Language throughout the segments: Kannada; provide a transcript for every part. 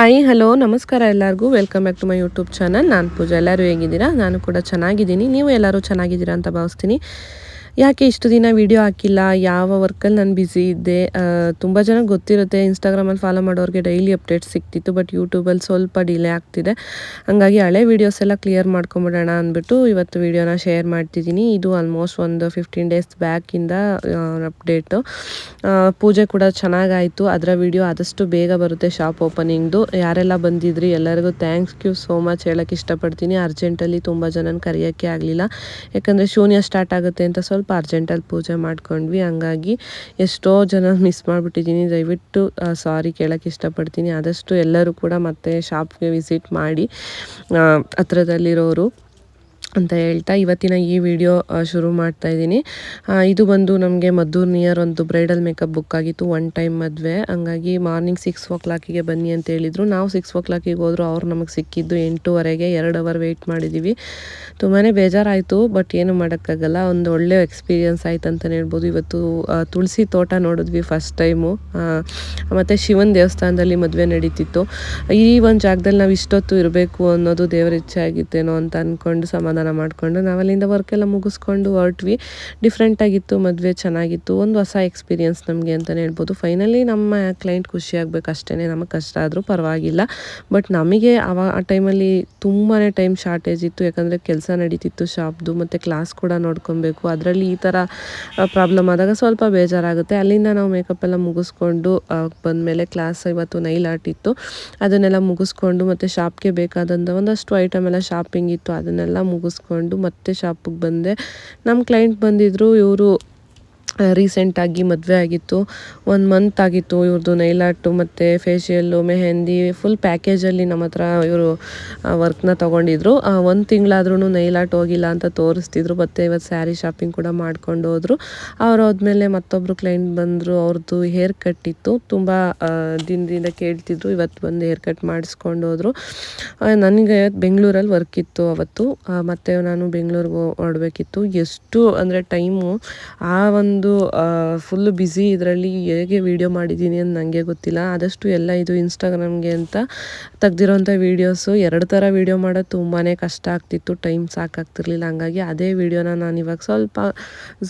ಹಾಯ್ ಹಲೋ ನಮಸ್ಕಾರ ಎಲ್ಲರಿಗೂ welcome back to my YouTube channel. ನಾನು ಪೂಜಾ. ಎಲ್ಲರೂ ಹೇಗಿದ್ದೀರಾ? ನಾನು ಕೂಡ ಚೆನ್ನಾಗಿದ್ದೀನಿ. ನೀವು ಎಲ್ಲರೂ ಚೆನ್ನಾಗಿದ್ದೀರಾ ಅಂತ ಭಾವಿಸ್ತೀನಿ. ಯಾಕೆ ಇಷ್ಟು ದಿನ ವೀಡಿಯೋ ಹಾಕಿಲ್ಲ, ಯಾವ ವರ್ಕಲ್ಲಿ ನಾನು ಬ್ಯುಸಿ ಇದ್ದೆ, ತುಂಬ ಜನಕ್ಕೆ ಗೊತ್ತಿರುತ್ತೆ. ಇನ್ಸ್ಟಾಗ್ರಾಮಲ್ಲಿ ಫಾಲೋ ಮಾಡೋರಿಗೆ ಡೈಲಿ ಅಪ್ಡೇಟ್ಸ್ ಸಿಗ್ತಿತ್ತು. ಬಟ್ ಯೂಟ್ಯೂಬಲ್ಲಿ ಸ್ವಲ್ಪ ಡಿಲೇ ಆಗ್ತಿದೆ. ಹಾಗಾಗಿ ಹಳೆ ವೀಡಿಯೋಸ್ ಎಲ್ಲ ಕ್ಲಿಯರ್ ಮಾಡ್ಕೊಂಬಿಡೋಣ ಅಂದ್ಬಿಟ್ಟು ಇವತ್ತು ವೀಡಿಯೋನ ಶೇರ್ ಮಾಡ್ತಿದ್ದೀನಿ. ಇದು ಆಲ್ಮೋಸ್ಟ್ ಒಂದು 15 ಡೇಸ್ ಬ್ಯಾಕಿಂದ ಅಪ್ಡೇಟು. ಪೂಜೆ ಕೂಡ ಚೆನ್ನಾಗಾಯಿತು. ಅದರ ವೀಡಿಯೋ ಆದಷ್ಟು ಬೇಗ ಬರುತ್ತೆ, ಶಾಪ್ ಓಪನಿಂಗ್ದು. ಯಾರೆಲ್ಲ ಬಂದಿದ್ರಿ ಎಲ್ಲರಿಗೂ ಥ್ಯಾಂಕ್ಸ್ ಯು ಸೋ ಮಚ್ ಹೇಳೋಕ್ಕೆ ಇಷ್ಟಪಡ್ತೀನಿ. ಅರ್ಜೆಂಟಲ್ಲಿ ತುಂಬ ಜನನ ಕರೆಯೋಕ್ಕೆ ಆಗಲಿಲ್ಲ, ಯಾಕಂದರೆ ಶೂನ್ಯ ಸ್ಟಾರ್ಟ್ ಆಗುತ್ತೆ ಅಂತ ಸ್ವಲ್ಪ ಅರ್ಜೆಂಟಲ್ಲಿ ಪೂಜೆ ಮಾಡ್ಕೊಂಡ್ವಿ. ಹಂಗಾಗಿ ಎಷ್ಟೋ ಜನ ಮಿಸ್ ಮಾಡಿಬಿಟ್ಟಿದ್ದೀನಿ. ದಯವಿಟ್ಟು ಸಾರಿ ಕೇಳೋಕ್ಕೆ ಇಷ್ಟಪಡ್ತೀನಿ. ಆದಷ್ಟು ಎಲ್ಲರೂ ಕೂಡ ಮತ್ತೆ ಶಾಪ್ಗೆ ವಿಸಿಟ್ ಮಾಡಿ ಹತ್ರದಲ್ಲಿರೋರು ಅಂತ ಹೇಳ್ತಾ ಇವತ್ತಿನ ಈ ವಿಡಿಯೋ ಶುರು ಮಾಡ್ತಾ ಇದ್ದೀನಿ. ಇದು ಬಂದು ನಮಗೆ ಮದ್ದೂರು ನಿಯರ್ ಒಂದು ಬ್ರೈಡಲ್ ಮೇಕಪ್ ಬುಕ್ ಆಗಿತ್ತು, ಒನ್ ಟೈಮ್ ಮದುವೆ. ಹಂಗಾಗಿ ಮಾರ್ನಿಂಗ್ 6 o'clock ಬನ್ನಿ ಅಂತ ಹೇಳಿದರು. ನಾವು 6 o'clock ಹೋದ್ರು. ಅವ್ರು ನಮಗೆ ಸಿಕ್ಕಿದ್ದು 8:30. 2 ಅವರ್ ವೆಯ್ಟ್ ಮಾಡಿದ್ದೀವಿ. ತುಂಬಾ ಬೇಜಾರಾಯಿತು, ಬಟ್ ಏನು ಮಾಡೋಕ್ಕಾಗಲ್ಲ. ಒಂದು ಒಳ್ಳೆ ಎಕ್ಸ್ಪೀರಿಯನ್ಸ್ ಆಯ್ತು ಅಂತಲೇ ಹೇಳ್ಬೋದು. ಇವತ್ತು ತುಳಸಿ ತೋಟ ನೋಡಿದ್ವಿ ಫಸ್ಟ್ ಟೈಮು. ಮತ್ತು ಶಿವನ ದೇವಸ್ಥಾನದಲ್ಲಿ ಮದುವೆ ನಡೀತಿತ್ತು. ಈ ಒಂದು ಜಾಗದಲ್ಲಿ ನಾವು ಇಷ್ಟೊತ್ತು ಇರಬೇಕು ಅನ್ನೋದು ದೇವರ ಇಚ್ಛೆ ಆಗಿತ್ತೇನೋ ಅಂತ ಅಂದ್ಕೊಂಡು ಸಮಾಧಾನ ಮಾಡಿಕೊಂಡು ನಾವಲ್ಲಿಂದ ವರ್ಕೆಲ್ಲ ಮುಗಿಸ್ಕೊಂಡು ಹೊರಟ್ವಿ. ಡಿಫ್ರೆಂಟಾಗಿತ್ತು ಮದುವೆ, ಚೆನ್ನಾಗಿತ್ತು. ಒಂದು ಹೊಸ ಎಕ್ಸ್ಪೀರಿಯನ್ಸ್ ನಮಗೆ ಅಂತಲೇ ಹೇಳ್ಬೋದು. ಫೈನಲಿ ನಮ್ಮ ಕ್ಲೈಂಟ್ ಖುಷಿಯಾಗಬೇಕು ಅಷ್ಟೇ. ನಮಗೆ ಕಷ್ಟ ಆದರೂ ಪರವಾಗಿಲ್ಲ. ಬಟ್ ನಮಗೆ ಆ ಟೈಮಲ್ಲಿ ತುಂಬಾ ಟೈಮ್ ಶಾರ್ಟೇಜ್ ಇತ್ತು, ಯಾಕಂದರೆ ಕೆಲಸ ನಡೀತಿತ್ತು ಶಾಪ್ದು, ಮತ್ತು ಕ್ಲಾಸ್ ಕೂಡ ನೋಡ್ಕೊಬೇಕು. ಅದರಲ್ಲಿ ಈ ಥರ ಪ್ರಾಬ್ಲಮ್ ಆದಾಗ ಸ್ವಲ್ಪ ಬೇಜಾರಾಗುತ್ತೆ. ಅಲ್ಲಿಂದ ನಾವು ಮೇಕಪ್ ಎಲ್ಲ ಮುಗಿಸ್ಕೊಂಡು ಬಂದಮೇಲೆ ಕ್ಲಾಸ್ ಇವತ್ತು ನೈಲ್ ಆರ್ಟ್ ಇತ್ತು, ಅದನ್ನೆಲ್ಲ ಮುಗಿಸ್ಕೊಂಡು ಮತ್ತು ಶಾಪ್ಗೆ ಬೇಕಾದಂಥ ಒಂದಷ್ಟು ಐಟಮ್ ಎಲ್ಲ ಶಾಪಿಂಗ್ ಇತ್ತು, ಅದನ್ನೆಲ್ಲ ಮುಗಿಸ್ಕೊಂಡು ಮತ್ತೆ ಶಾಪಿಗೆ ಬಂದೆ. ನಮ್ಮ ಕ್ಲೈಂಟ್ ಬಂದಿದ್ದರು. ಇವರು ರೀಸೆಂಟಾಗಿ ಮದುವೆ ಆಗಿತ್ತು, 1 ಮಂತ್ ಆಗಿತ್ತು ಇವ್ರದ್ದು. ನೈಲ್ ಆರ್ಟು ಮತ್ತು ಫೇಶಿಯಲ್ಲು, ಮೆಹಂದಿ, ಫುಲ್ ಪ್ಯಾಕೇಜಲ್ಲಿ ನಮ್ಮ ಹತ್ರ ಇವರು ವರ್ಕ್ನ ತೊಗೊಂಡಿದ್ರು. 1 ತಿಂಗಳಾದ್ರೂ ನೈಲ್ ಆರ್ಟ್ ಹೋಗಿಲ್ಲ ಅಂತ ತೋರಿಸ್ತಿದ್ರು. ಮತ್ತು ಇವತ್ತು ಸ್ಯಾರಿ ಶಾಪಿಂಗ್ ಕೂಡ ಮಾಡ್ಕೊಂಡು ಹೋದರು. ಅವ್ರು ಹೋದ್ಮೇಲೆ ಮತ್ತೊಬ್ಬರು ಕ್ಲೈಂಟ್ ಬಂದರು. ಅವ್ರದ್ದು ಹೇರ್ ಕಟ್ ಇತ್ತು, ತುಂಬ ದಿನದಿಂದ ಕೇಳ್ತಿದ್ರು. ಇವತ್ತು ಬಂದು ಹೇರ್ ಕಟ್ ಮಾಡಿಸ್ಕೊಂಡು ಹೋದರು. ನನಗೆ ಬೆಂಗಳೂರಲ್ಲಿ ವರ್ಕ್ ಇತ್ತು ಅವತ್ತು, ಮತ್ತು ನಾನು ಬೆಂಗಳೂರಿಗೆ ಹೊರಡಬೇಕಿತ್ತು. ಎಷ್ಟು ಅಂದರೆ ಟೈಮು ಆ ಒಂದು ಫುಲ್ಲು ಬ್ಯುಸಿ ಇದರಲ್ಲಿ ಹೇಗೆ ವೀಡಿಯೋ ಮಾಡಿದ್ದೀನಿ ಅಂತ ನನಗೆ ಗೊತ್ತಿಲ್ಲ. ಆದಷ್ಟು ಎಲ್ಲ ಇದು ಇನ್ಸ್ಟಾಗ್ರಾಮ್ಗೆ ಅಂತ ತೆಗ್ದಿರೋಂಥ ವೀಡಿಯೋಸು. 2 ಥರ ವೀಡಿಯೋ ಮಾಡೋದು ತುಂಬಾ ಕಷ್ಟ ಆಗ್ತಿತ್ತು, ಟೈಮ್ ಸಾಕಾಗ್ತಿರ್ಲಿಲ್ಲ. ಹಂಗಾಗಿ ಅದೇ ವೀಡಿಯೋನ ನಾನು ಇವಾಗ ಸ್ವಲ್ಪ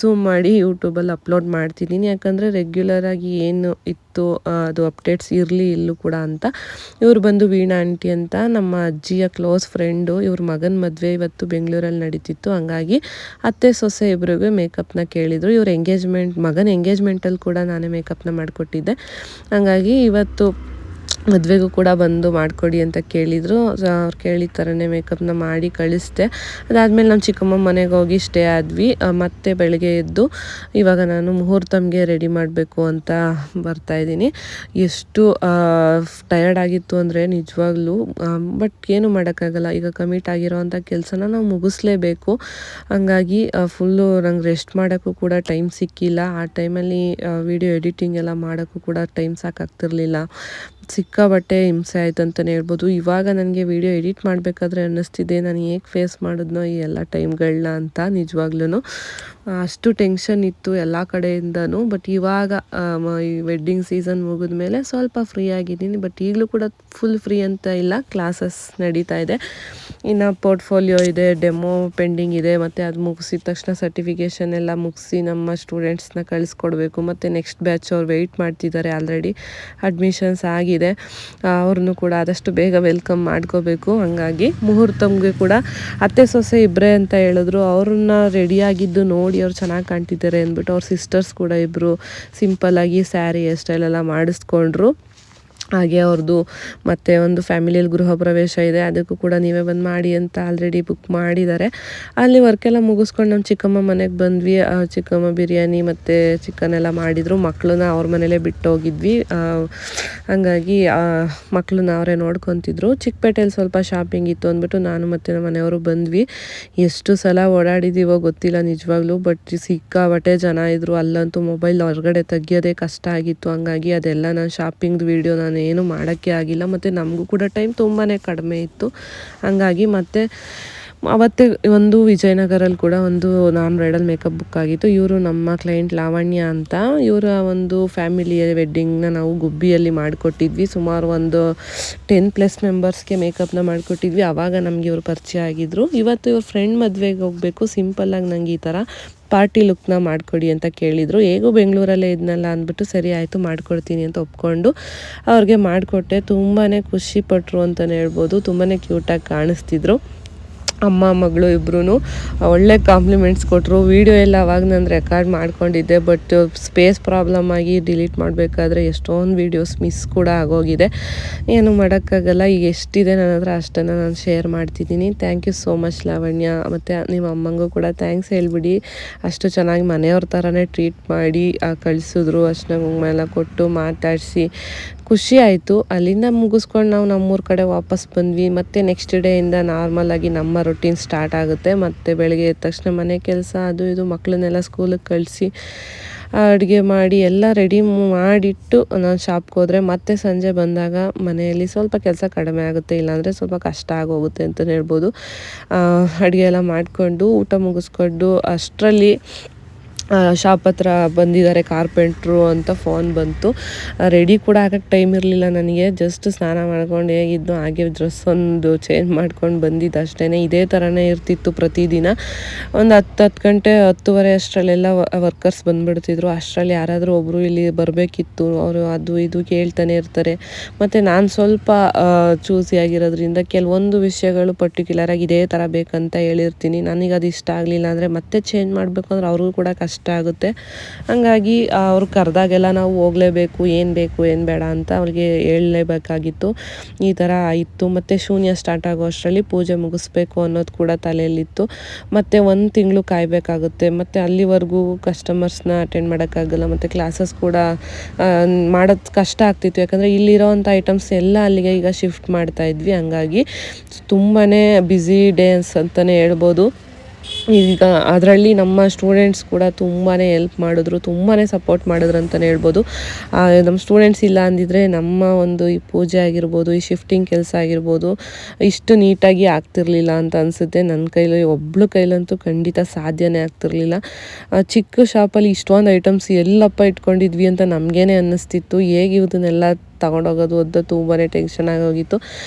ಝೂಮ್ ಮಾಡಿ ಯೂಟ್ಯೂಬಲ್ಲಿ ಅಪ್ಲೋಡ್ ಮಾಡ್ತಿದ್ದೀನಿ. ಯಾಕಂದರೆ ರೆಗ್ಯುಲರಾಗಿ ಏನು ಇತ್ತು ಅದು ಅಪ್ಡೇಟ್ಸ್ ಇರಲಿ ಇಲ್ಲೂ ಕೂಡ ಅಂತ. ಇವರು ಬಂದು ವೀಣಾ ಆಂಟಿ ಅಂತ ನಮ್ಮ ಅಜ್ಜಿಯ ಕ್ಲೋಸ್ ಫ್ರೆಂಡು. ಇವ್ರ ಮಗನ ಮದುವೆ ಇವತ್ತು ಬೆಂಗಳೂರಲ್ಲಿ ನಡೀತಿತ್ತು. ಹಂಗಾಗಿ ಅತ್ತೆ ಸೊಸೆ ಇಬ್ಬರಿಗೂ ಮೇಕಪ್ನ ಕೇಳಿದರು. ಇವ್ರ ಮಗನ ಎಂಗೇಜ್ಮೆಂಟಲ್ಲಿ ಕೂಡ ನಾನೇ ಮೇಕಪ್ನ ಮಾಡಿಕೊಟ್ಟಿದ್ದೆ. ಹಂಗಾಗಿ ಇವತ್ತು ಮದುವೆಗೂ ಕೂಡ ಬಂದು ಮಾಡಿಕೊಡಿ ಅಂತ ಕೇಳಿದರು. ಅವ್ರು ಕೇಳಿದ ಥರನೇ ಮೇಕಪ್ನ ಮಾಡಿ ಕಳಿಸ್ದೆ. ಅದಾದಮೇಲೆ ನಮ್ಮ ಚಿಕ್ಕಮ್ಮ ಮನೆಗೆ ಹೋಗಿ ಸ್ಟೇ ಆದ್ವಿ. ಮತ್ತೆ ಬೆಳಗ್ಗೆ ಎದ್ದು ಇವಾಗ ನಾನು ಮುಹೂರ್ತಮ್ಗೆ ರೆಡಿ ಮಾಡಬೇಕು ಅಂತ ಬರ್ತಾಯಿದ್ದೀನಿ. ಎಷ್ಟು ಟಯರ್ಡ್ ಆಗಿತ್ತು ಅಂದರೆ ನಿಜವಾಗ್ಲೂ, ಬಟ್ ಏನು ಮಾಡೋಕ್ಕಾಗಲ್ಲ. ಈಗ ಕಮಿಟ್ ಆಗಿರೋವಂಥ ಕೆಲಸನ ನಾವು ಮುಗಿಸ್ಲೇಬೇಕು. ಹಂಗಾಗಿ ಫುಲ್ಲು ನಂಗೆ ರೆಸ್ಟ್ ಮಾಡೋಕ್ಕೂ ಕೂಡ ಟೈಮ್ ಸಿಕ್ಕಿಲ್ಲ. ಆ ಟೈಮಲ್ಲಿ ವಿಡಿಯೋ ಎಡಿಟಿಂಗ್ ಎಲ್ಲ ಮಾಡೋಕ್ಕೂ ಕೂಡ ಟೈಮ್ ಸಾಕಾಗ್ತಿರ್ಲಿಲ್ಲ. ಸಿಕ್ಕಾಬಟ್ಟೆ ಹಿಂಸೆ ಆಯ್ತು ಅಂತಲೇ ಹೇಳ್ಬೋದು. ಇವಾಗ ನನಗೆ ವೀಡಿಯೋ ಎಡಿಟ್ ಮಾಡಬೇಕಾದ್ರೆ ಅನ್ನಿಸ್ತಿದೆ ನಾನು ಹೇಗೆ ಫೇಸ್ ಮಾಡಿದ್ನೋ ಈ ಎಲ್ಲ ಟೈಮ್ಗಳನ್ನ ಅಂತ. ನಿಜವಾಗ್ಲೂ ಅಷ್ಟು ಟೆನ್ಷನ್ ಇತ್ತು ಎಲ್ಲ ಕಡೆಯಿಂದನೂ. ಬಟ್ ಇವಾಗ ಈ ವೆಡ್ಡಿಂಗ್ ಸೀಸನ್ ಮುಗಿದ ಮೇಲೆ ಸ್ವಲ್ಪ ಫ್ರೀ ಆಗಿದ್ದೀನಿ. ಬಟ್ ಈಗಲೂ ಕೂಡ ಫುಲ್ ಫ್ರೀ ಅಂತ ಇಲ್ಲ, ಕ್ಲಾಸಸ್ ನಡೀತಾ ಇದೆ. ಇನ್ನು ಪೋರ್ಟ್ಫೋಲಿಯೋ ಇದೆ, ಡೆಮೋ ಪೆಂಡಿಂಗ್ ಇದೆ. ಮತ್ತು ಅದು ಮುಗಿಸಿದ ತಕ್ಷಣ ಸರ್ಟಿಫಿಕೇಷನ್ ಎಲ್ಲ ಮುಗಿಸಿ ನಮ್ಮ ಸ್ಟೂಡೆಂಟ್ಸ್ನ ಕಳಿಸ್ಕೊಡ್ಬೇಕು. ಮತ್ತು ನೆಕ್ಸ್ಟ್ ಬ್ಯಾಚ್ ಅವ್ರು ವೆಯ್ಟ್ ಮಾಡ್ತಿದ್ದಾರೆ. ಆಲ್ರೆಡಿ ಅಡ್ಮಿಷನ್ಸ್ ಆಗಿದೆ, ಅವ್ರನ್ನೂ ಕೂಡ ಆದಷ್ಟು ಬೇಗ ವೆಲ್ಕಮ್ ಮಾಡ್ಕೋಬೇಕು. ಹಂಗಾಗಿ ಮುಹೂರ್ತಮ್ಗೆ ಕೂಡ ಅತ್ತೆ ಸೊಸೆ ಇಬ್ಬರೇ ಅಂತ ಹೇಳಿದ್ರು. ಅವ್ರನ್ನ ರೆಡಿಯಾಗಿದ್ದು ನೋಡಿ ಅವ್ರು ಚೆನ್ನಾಗಿ ಕಾಣ್ತಿದ್ದಾರೆ ಅಂದ್ಬಿಟ್ಟು ಅವ್ರ ಸಿಸ್ಟರ್ಸ್ ಕೂಡ ಇಬ್ಬರು ಸಿಂಪಲ್ಲಾಗಿ ಸ್ಯಾರಿ ಹೇರ್ ಸ್ಟೈಲೆಲ್ಲ ಮಾಡಿಸ್ಕೊಂಡ್ರು. ಹಾಗೆ ಅವ್ರದ್ದು ಮತ್ತು ಒಂದು ಫ್ಯಾಮಿಲಿಯಲ್ಲಿ ಗೃಹ ಪ್ರವೇಶ ಇದೆ, ಅದಕ್ಕೂ ಕೂಡ ನೀವೇ ಬಂದು ಮಾಡಿ ಅಂತ ಆಲ್ರೆಡಿ ಬುಕ್ ಮಾಡಿದ್ದಾರೆ. ಅಲ್ಲಿ ವರ್ಕೆಲ್ಲ ಮುಗಿಸ್ಕೊಂಡು ನಮ್ಮ ಚಿಕ್ಕಮ್ಮ ಮನೆಗೆ ಬಂದ್ವಿ. ಚಿಕ್ಕಮ್ಮ ಬಿರಿಯಾನಿ ಮತ್ತು ಚಿಕನ್ ಎಲ್ಲ ಮಾಡಿದರು. ಮಕ್ಕಳನ್ನ ಅವ್ರ ಮನೇಲೇ ಬಿಟ್ಟು ಹೋಗಿದ್ವಿ. ಹಂಗಾಗಿ ಮಕ್ಕಳನ್ನ ಅವರೇ ನೋಡ್ಕೊತಿದ್ರು. ಚಿಕ್ಕಪೇಟೆಯಲ್ಲಿ ಸ್ವಲ್ಪ ಶಾಪಿಂಗ್ ಇತ್ತು ಅಂದ್ಬಿಟ್ಟು ನಾನು ಮತ್ತು ನಮ್ಮ ಮನೆಯವರು ಬಂದ್ವಿ. ಎಷ್ಟು ಸಲ ಓಡಾಡಿದ್ದೀವೋ ಗೊತ್ತಿಲ್ಲ ನಿಜವಾಗ್ಲೂ, ಬಟ್ ಸಿಕ್ಕಾಬಟ್ಟೆ ಜನ ಇದ್ದರು. ಅಲ್ಲಂತೂ ಮೊಬೈಲ್ ಹೊರಗಡೆ ತೆಗಿಯೋದೇ ಕಷ್ಟ ಆಗಿತ್ತು. ಹಂಗಾಗಿ ಅದೆಲ್ಲ ನಾನು ಶಾಪಿಂಗ್ದು ವೀಡಿಯೋ ನಾನು ಏನು ಮಾಡೋಕ್ಕೆ ಆಗಿಲ್ಲ. ಮತ್ತು ನಮಗೂ ಕೂಡ ಟೈಮ್ ತುಂಬಾ ಕಡಿಮೆ ಇತ್ತು. ಹಂಗಾಗಿ ಮತ್ತೆ ಅವತ್ತೇ ಒಂದು ವಿಜಯನಗರಲ್ಲಿ ಕೂಡ ಒಂದು ನಾನ್ ಬ್ರೈಡಲ್ ಮೇಕಪ್ ಬುಕ್ ಆಗಿತ್ತು. ಇವರು ನಮ್ಮ ಕ್ಲೈಂಟ್ ಲಾವಣ್ಯ ಅಂತ. ಇವರ ಒಂದು ಫ್ಯಾಮಿಲಿಯ ವೆಡ್ಡಿಂಗ್ನ ನಾವು ಗುಬ್ಬಿಯಲ್ಲಿ ಮಾಡಿಕೊಟ್ಟಿದ್ವಿ. ಸುಮಾರು ಒಂದು 10+ ಮೆಂಬರ್ಸ್ಗೆ ಮೇಕಪ್ನ ಮಾಡಿಕೊಟ್ಟಿದ್ವಿ. ಆವಾಗ ನಮಗೆ ಇವರು ಪರಿಚಯ ಆಗಿದ್ದರು. ಇವತ್ತು ಇವ್ರ ಫ್ರೆಂಡ್ ಮದುವೆಗೆ ಹೋಗಬೇಕು, ಸಿಂಪಲ್ಲಾಗಿ ನಂಗೆ ಈ ಥರ ಪಾರ್ಟಿ ಲುಕ್ನ ಮಾಡಿಕೊಡಿ ಅಂತ ಕೇಳಿದರು. ಹೇಗೂ ಬೆಂಗಳೂರಲ್ಲೇ ಇದ್ನಲ್ಲ ಅಂದ್ಬಿಟ್ಟು ಸರಿ ಆಯಿತು ಮಾಡಿಕೊಡ್ತೀನಿ ಅಂತ ಒಪ್ಕೊಂಡು ಅವ್ರಿಗೆ ಮಾಡಿಕೊಟ್ಟೆ. ತುಂಬಾ ಖುಷಿಪಟ್ಟರು ಅಂತಲೇ ಹೇಳ್ಬೋದು. ತುಂಬಾ ಕ್ಯೂಟಾಗಿ ಕಾಣಿಸ್ತಿದ್ರು. ಅಮ್ಮ ಮಗಳು ಇಬ್ಬರೂ ಒಳ್ಳೆ ಕಾಂಪ್ಲಿಮೆಂಟ್ಸ್ ಕೊಟ್ಟರು. ವೀಡಿಯೋ ಎಲ್ಲ ಅವಾಗ ನಾನು ರೆಕಾರ್ಡ್ ಮಾಡ್ಕೊಂಡಿದ್ದೆ, ಬಟ್ ಸ್ಪೇಸ್ ಪ್ರಾಬ್ಲಮ್ ಆಗಿ ಡಿಲೀಟ್ ಮಾಡಬೇಕಾದ್ರೆ ಎಷ್ಟೊಂದು ವೀಡಿಯೋಸ್ ಮಿಸ್ ಕೂಡ ಆಗೋಗಿದೆ. ಏನು ಮಾಡೋಕ್ಕಾಗಲ್ಲ. ಈಗ ಎಷ್ಟಿದೆ ನನ್ನ ಹತ್ರ ಅಷ್ಟನ್ನು ನಾನು ಶೇರ್ ಮಾಡ್ತಿದ್ದೀನಿ. Thank you so much Lavanya. ಮತ್ತು ನಿಮ್ಮ ಅಮ್ಮಂಗೂ ಕೂಡ ಥ್ಯಾಂಕ್ಸ್ ಹೇಳ್ಬಿಡಿ. ಅಷ್ಟು ಚೆನ್ನಾಗಿ ಮನೆಯವ್ರ ಥರನೇ ಟ್ರೀಟ್ ಮಾಡಿ ಕಳಿಸಿದ್ರು. ಅಷ್ಟನ್ನ ಕುಂಕುಮ ಎಲ್ಲ ಕೊಟ್ಟು ಮಾತಾಡಿಸಿ ಖುಷಿ ಆಯಿತು. ಅಲ್ಲಿಂದ ಮುಗಿಸ್ಕೊಂಡು ನಾವು ನಮ್ಮೂರ ಕಡೆ ವಾಪಸ್ ಬಂದ್ವಿ. ಮತ್ತು ನೆಕ್ಸ್ಟ್ ಡೇಯಿಂದ ನಾರ್ಮಲಾಗಿ ನಮ್ಮ ರೊಟೀನ್ ಸ್ಟಾರ್ಟ್ ಆಗುತ್ತೆ. ಮತ್ತು ಬೆಳಗ್ಗೆ ಎದ್ದ ತಕ್ಷಣ ಮನೆ ಕೆಲಸ ಅದು ಇದು ಮಕ್ಕಳನ್ನೆಲ್ಲ ಸ್ಕೂಲಿಗೆ ಕಳಿಸಿ ಅಡುಗೆ ಮಾಡಿ ಎಲ್ಲ ರೆಡಿ ಮಾಡಿಟ್ಟು ನಾನು ಶಾಪ್ಗೆ ಹೋದರೆ ಮತ್ತೆ ಸಂಜೆ ಬಂದಾಗ ಮನೆಯಲ್ಲಿ ಸ್ವಲ್ಪ ಕೆಲಸ ಕಡಿಮೆ ಆಗುತ್ತೆ, ಇಲ್ಲಾಂದರೆ ಸ್ವಲ್ಪ ಕಷ್ಟ ಆಗೋಗುತ್ತೆ ಅಂತಲೇ ಹೇಳ್ಬೋದು. ಅಡುಗೆ ಎಲ್ಲ ಮಾಡಿಕೊಂಡು ಊಟ ಮುಗಿಸ್ಕೊಂಡು ಅಷ್ಟರಲ್ಲಿ ಶಾಪ್ ಹತ್ರ ಬಂದಿದ್ದಾರೆ ಕಾರ್ಪೆಂಟ್ರು ಅಂತ ಫೋನ್ ಬಂತು. ರೆಡಿ ಕೂಡ ಆಗೋಕ್ಕೆ ಟೈಮ್ ಇರಲಿಲ್ಲ ನನಗೆ. ಜಸ್ಟ್ ಸ್ನಾನ ಮಾಡ್ಕೊಂಡು ಹೇಗಿದ್ದು ಹಾಗೆ ಡ್ರೆಸ್ ಒಂದು ಚೇಂಜ್ ಮಾಡ್ಕೊಂಡು ಬಂದಿದ್ದು ಅಷ್ಟೇ. ಇದೇ ಥರನೇ ಇರ್ತಿತ್ತು ಪ್ರತಿದಿನ. ಒಂದು 10 ಗಂಟೆ 10:30 ಅಷ್ಟರಲ್ಲೆಲ್ಲ ವರ್ಕರ್ಸ್ ಬಂದುಬಿಡ್ತಿದ್ರು. ಅಷ್ಟರಲ್ಲಿ ಯಾರಾದರೂ ಒಬ್ಬರು ಇಲ್ಲಿ ಬರಬೇಕಿತ್ತು. ಅವರು ಅದು ಇದು ಕೇಳ್ತಾನೆ ಇರ್ತಾರೆ. ಮತ್ತು ನಾನು ಸ್ವಲ್ಪ ಚೂಸಿಯಾಗಿರೋದ್ರಿಂದ ಕೆಲವೊಂದು ವಿಷಯಗಳು ಪರ್ಟಿಕ್ಯುಲರಾಗಿ ಇದೇ ಥರ ಬೇಕಂತ ಹೇಳಿರ್ತೀನಿ. ನನಗೆ ಅದು ಇಷ್ಟ ಆಗಲಿಲ್ಲ ಅಂದರೆ ಮತ್ತೆ ಚೇಂಜ್ ಮಾಡಬೇಕು ಅಂದ್ರೆ ಅವ್ರಿಗೂ ಕೂಡ ಕಷ್ಟ ಆಗುತ್ತೆ. ಹಂಗಾಗಿ ಅವ್ರು ಕರೆದಾಗೆಲ್ಲ ನಾವು ಹೋಗಲೇಬೇಕು, ಏನು ಬೇಕು ಏನು ಬೇಡ ಅಂತ ಅವ್ರಿಗೆ ಹೇಳಲೇಬೇಕಾಗಿತ್ತು. ಈ ಥರ ಆಯಿತು. ಮತ್ತು ಶೂನ್ಯ ಸ್ಟಾರ್ಟ್ ಆಗೋ ಅಷ್ಟರಲ್ಲಿ ಪೂಜೆ ಮುಗಿಸ್ಬೇಕು ಅನ್ನೋದು ಕೂಡ ತಲೆಯಲ್ಲಿತ್ತು. ಮತ್ತು 1 ತಿಂಗಳು ಕಾಯಬೇಕಾಗುತ್ತೆ. ಮತ್ತು ಅಲ್ಲಿವರೆಗೂ ಕಸ್ಟಮರ್ಸ್ನ ಅಟೆಂಡ್ ಮಾಡೋಕ್ಕಾಗಲ್ಲ. ಮತ್ತು ಕ್ಲಾಸಸ್ ಕೂಡ ಮಾಡೋದು ಕಷ್ಟ ಆಗ್ತಿತ್ತು. ಯಾಕಂದರೆ ಇಲ್ಲಿರೋವಂಥ ಐಟಮ್ಸ್ ಎಲ್ಲ ಅಲ್ಲಿಗೆ ಈಗ ಶಿಫ್ಟ್ ಮಾಡ್ತಾಯಿದ್ವಿ. ಹಂಗಾಗಿ ತುಂಬಾ ಬ್ಯುಸಿ ಡೇಸ್ ಅಂತಲೇ ಹೇಳ್ಬೋದು. ಈಗ ಅದರಲ್ಲಿ ನಮ್ಮ ಸ್ಟೂಡೆಂಟ್ಸ್ ಕೂಡ ತುಂಬಾ ಹೆಲ್ಪ್ ಮಾಡಿದ್ರು, ತುಂಬಾ ಸಪೋರ್ಟ್ ಮಾಡಿದ್ರು ಅಂತಲೇ ಹೇಳ್ಬೋದು. ನಮ್ಮ ಸ್ಟೂಡೆಂಟ್ಸ್ ಇಲ್ಲ ಅಂದಿದ್ರೆ ನಮ್ಮ ಒಂದು ಈ ಪೂಜೆ ಆಗಿರ್ಬೋದು, ಈ ಶಿಫ್ಟಿಂಗ್ ಕೆಲಸ ಆಗಿರ್ಬೋದು ಇಷ್ಟು ನೀಟಾಗಿ ಆಗ್ತಿರ್ಲಿಲ್ಲ ಅಂತ ಅನಿಸುತ್ತೆ. ನನ್ನ ಒಬ್ಳ ಕೈಲಂತೂ ಖಂಡಿತ ಸಾಧ್ಯನೇ ಆಗ್ತಿರ್ಲಿಲ್ಲ. ಚಿಕ್ಕ ಶಾಪಲ್ಲಿ ಇಷ್ಟೊಂದು ಐಟಮ್ಸ್ ಎಲ್ಲಪ್ಪ ಇಟ್ಕೊಂಡಿದ್ವಿ ಅಂತ ನಮಗೇನೆ ಅನ್ನಿಸ್ತಿತ್ತು. ಹೇಗೆ ಇದನ್ನೆಲ್ಲ ತಗೊಂಡೋಗೋದು ಅಂತ ತುಂಬಾ ಟೆನ್ಷನ್ ಆಗೋಗಿತ್ತು.